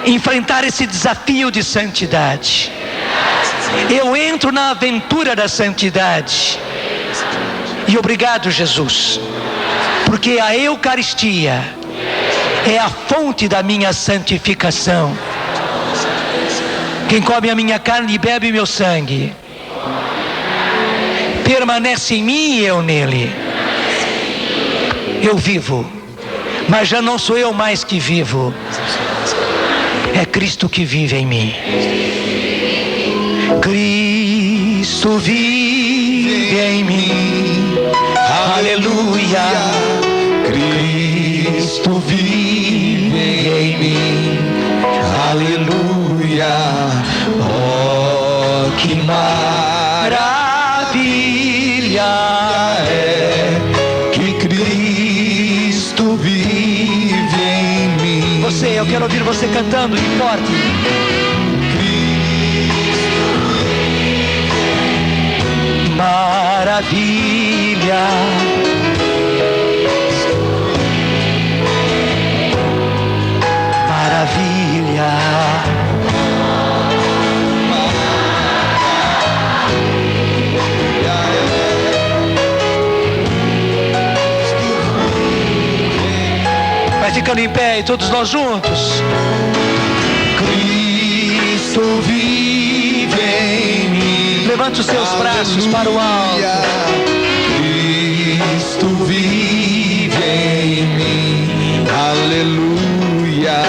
enfrentar esse desafio de santidade. Eu entro na aventura da santidade. E obrigado, Jesus, porque a Eucaristia é a fonte da minha santificação. Quem come a minha carne e bebe meu sangue permanece em mim e eu nele. Eu vivo, mas já não sou eu mais que vivo, é Cristo que vive em mim. Cristo vive em mim, aleluia. Cristo vive em mim, aleluia. Oh, que maravilha é que Cristo vive em mim. Você, eu quero ouvir você cantando de forte. Maravilha, maravilha, vai ficando em pé e todos nós juntos. Cristo vive em mim. Levante os seus braços para o alto. Cristo vive em mim, aleluia.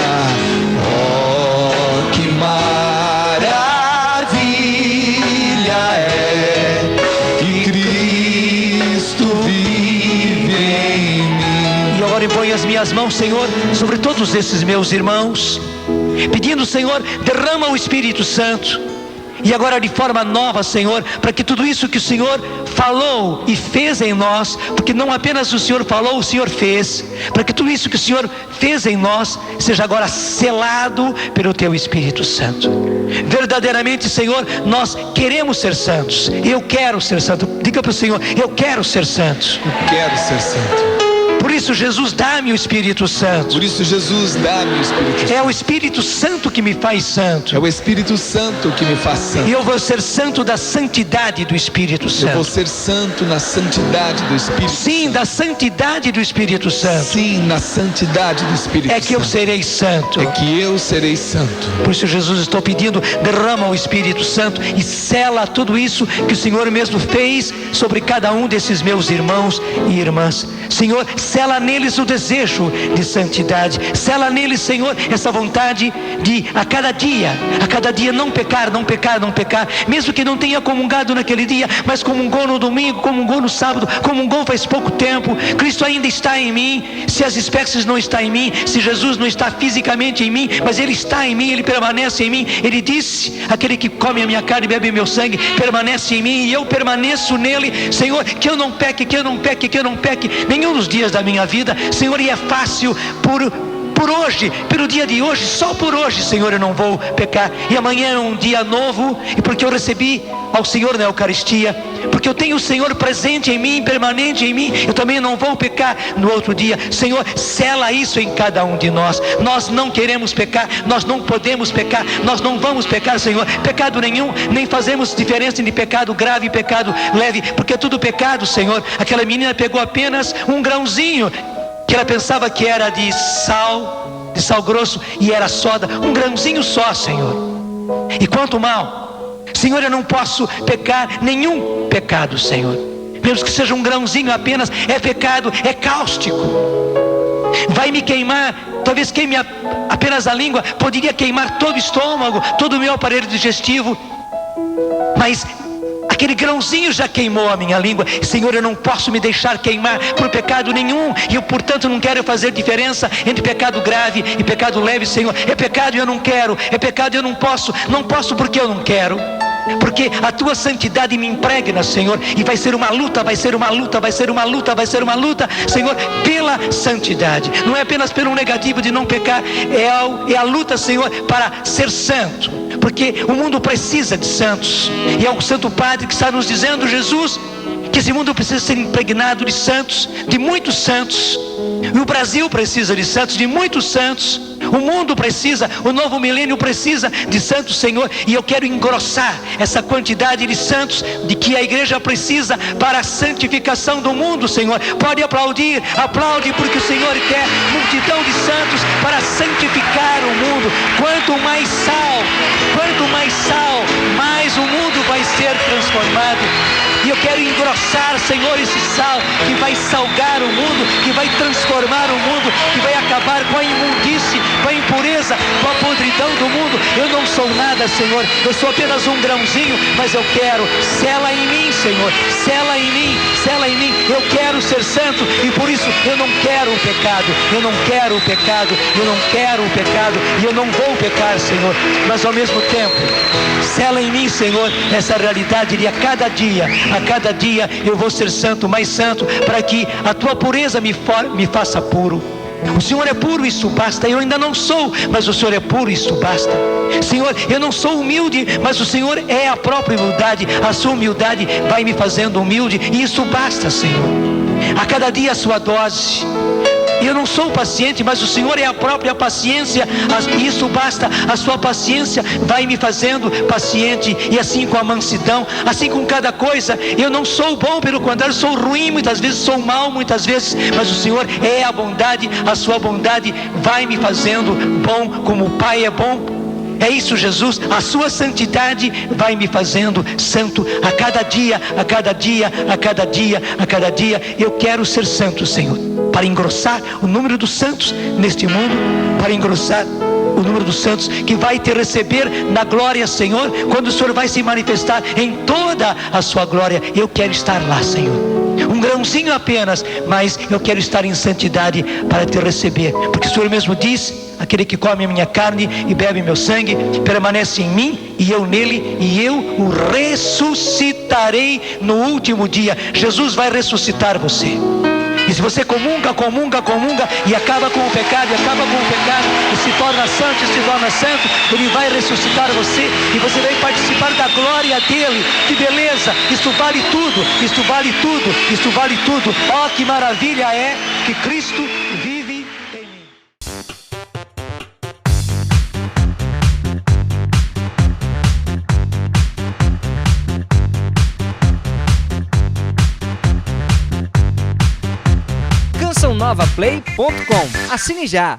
Oh, que maravilha é que Cristo vive em mim. E agora imponho as minhas mãos, Senhor, sobre todos esses meus irmãos, pedindo, Senhor, derrama o Espírito Santo. E agora de forma nova, Senhor, para que tudo isso que o Senhor falou e fez em nós, porque não apenas o Senhor falou, o Senhor fez, para que tudo isso que o Senhor fez em nós, seja agora selado pelo Teu Espírito Santo. Verdadeiramente, Senhor, nós queremos ser santos. Eu quero ser santo. Diga para o Senhor, eu quero ser santo. Eu quero ser santo. Por isso, Jesus, dá-me o Espírito Santo. Por isso, Jesus, dá-me o Espírito Santo. É o Espírito Santo que me faz santo. É o Espírito Santo que me faz santo. E eu vou ser santo da santidade do Espírito Santo. Eu vou ser santo na santidade do Espírito Santo. Sim, da santidade do Espírito Santo. Sim, na santidade do Espírito Santo. É que eu serei santo. É que eu serei santo. Por isso, Jesus, estou pedindo, derrama o Espírito Santo e sela tudo isso que o Senhor mesmo fez sobre cada um desses meus irmãos e irmãs. Senhor, sela neles o desejo de santidade. Sela neles, Senhor, essa vontade de a cada dia não pecar, não pecar, não pecar. Mesmo que não tenha comungado naquele dia, mas comungou no domingo, comungou no sábado, comungou faz pouco tempo. Cristo ainda está em mim. Se as espécies não estão em mim, se Jesus não está fisicamente em mim, mas Ele está em mim, Ele permanece em mim. Ele disse, aquele que come a minha carne e bebe meu sangue, permanece em mim e eu permaneço nele. Senhor, que eu não peque, que eu não peque, que eu não peque nenhum dos dias da minha vida, Senhor, e é fácil por hoje, pelo dia de hoje, só por hoje, Senhor, eu não vou pecar. E amanhã é um dia novo, e porque eu recebi ao Senhor na Eucaristia, porque eu tenho o Senhor presente em mim, permanente em mim, eu também não vou pecar no outro dia. Senhor, sela isso em cada um de nós. Nós não queremos pecar, nós não podemos pecar, nós não vamos pecar, Senhor, pecado nenhum, nem fazemos diferença entre pecado grave e pecado leve, porque é tudo pecado, Senhor. Aquela menina pegou apenas um grãozinho, que ela pensava que era de sal grosso, e era soda, um grãozinho só, Senhor. E quanto mal, Senhor, eu não posso pecar nenhum pecado, Senhor, mesmo que seja um grãozinho apenas, é pecado, é cáustico, vai me queimar, talvez queime apenas a língua, poderia queimar todo o estômago, todo o meu aparelho digestivo, mas aquele grãozinho já queimou a minha língua. Senhor, eu não posso me deixar queimar por pecado nenhum, e eu, portanto, não quero fazer diferença entre pecado grave e pecado leve, Senhor. É pecado e eu não quero, é pecado e eu não posso porque eu não quero, porque a tua santidade me impregna, Senhor, e vai ser uma luta, vai ser uma luta, vai ser uma luta, vai ser uma luta, Senhor, pela santidade. Não é apenas pelo negativo de não pecar, é a luta, Senhor, para ser santo, porque o mundo precisa de santos, e é o Santo Padre que está nos dizendo, Jesus, que esse mundo precisa ser impregnado de santos, de muitos santos. E o Brasil precisa de santos, de muitos santos. O mundo precisa, o novo milênio precisa de santos, Senhor. E eu quero engrossar essa quantidade de santos de que a igreja precisa para a santificação do mundo, Senhor. Pode aplaudir, aplaude, porque o Senhor quer multidão de santos para santificar o mundo. Quanto mais sal, mais o mundo vai ser transformado. E eu quero engrossar, Senhor, esse sal que vai salgar o mundo, que vai transformar o mundo, que vai acabar com a imundície, com a impureza, com a podridão do mundo. Eu não sou nada, Senhor, eu sou apenas um grãozinho, mas eu quero, sela em mim, Senhor, sela em mim, sela em mim. Eu quero ser santo e por isso eu não quero o pecado, eu não quero o pecado, eu não quero o pecado e eu não vou pecar, Senhor. Mas ao mesmo tempo, sela em mim, Senhor, essa realidade de a cada dia eu vou ser santo, mais santo, para que a tua pureza me faça puro. O Senhor é puro, isso basta. Eu ainda não sou, mas o Senhor é puro, isso basta. Senhor, eu não sou humilde, mas o Senhor é a própria humildade. A sua humildade vai me fazendo humilde, e isso basta, Senhor. A cada dia a sua dose. Eu não sou paciente, mas o Senhor é a própria paciência. Isso basta. A sua paciência vai me fazendo paciente. E assim com a mansidão, assim com cada coisa. Eu não sou bom, pelo contrário, sou ruim muitas vezes, sou mau muitas vezes, mas o Senhor é a bondade. A sua bondade vai me fazendo bom, como o Pai é bom. É isso, Jesus, a sua santidade vai me fazendo santo a cada dia, a cada dia, a cada dia, a cada dia. Eu quero ser santo, Senhor, para engrossar o número dos santos neste mundo, para engrossar o número dos santos que vai te receber na glória, Senhor, quando o Senhor vai se manifestar em toda a sua glória. Eu quero estar lá, Senhor, um grãozinho apenas, mas eu quero estar em santidade para te receber, porque o Senhor mesmo disse: aquele que come a minha carne e bebe meu sangue permanece em mim e eu nele, e eu o ressuscitarei no último dia. Jesus vai ressuscitar você. E se você comunga e acaba com o pecado, e se torna santo, Ele vai ressuscitar você e você vai participar da glória dele. Que beleza! Isto vale tudo, isto vale tudo, isto vale tudo. Oh, que maravilha é que Cristo vive em mim. CançãoNovaPlay.com. Assine já!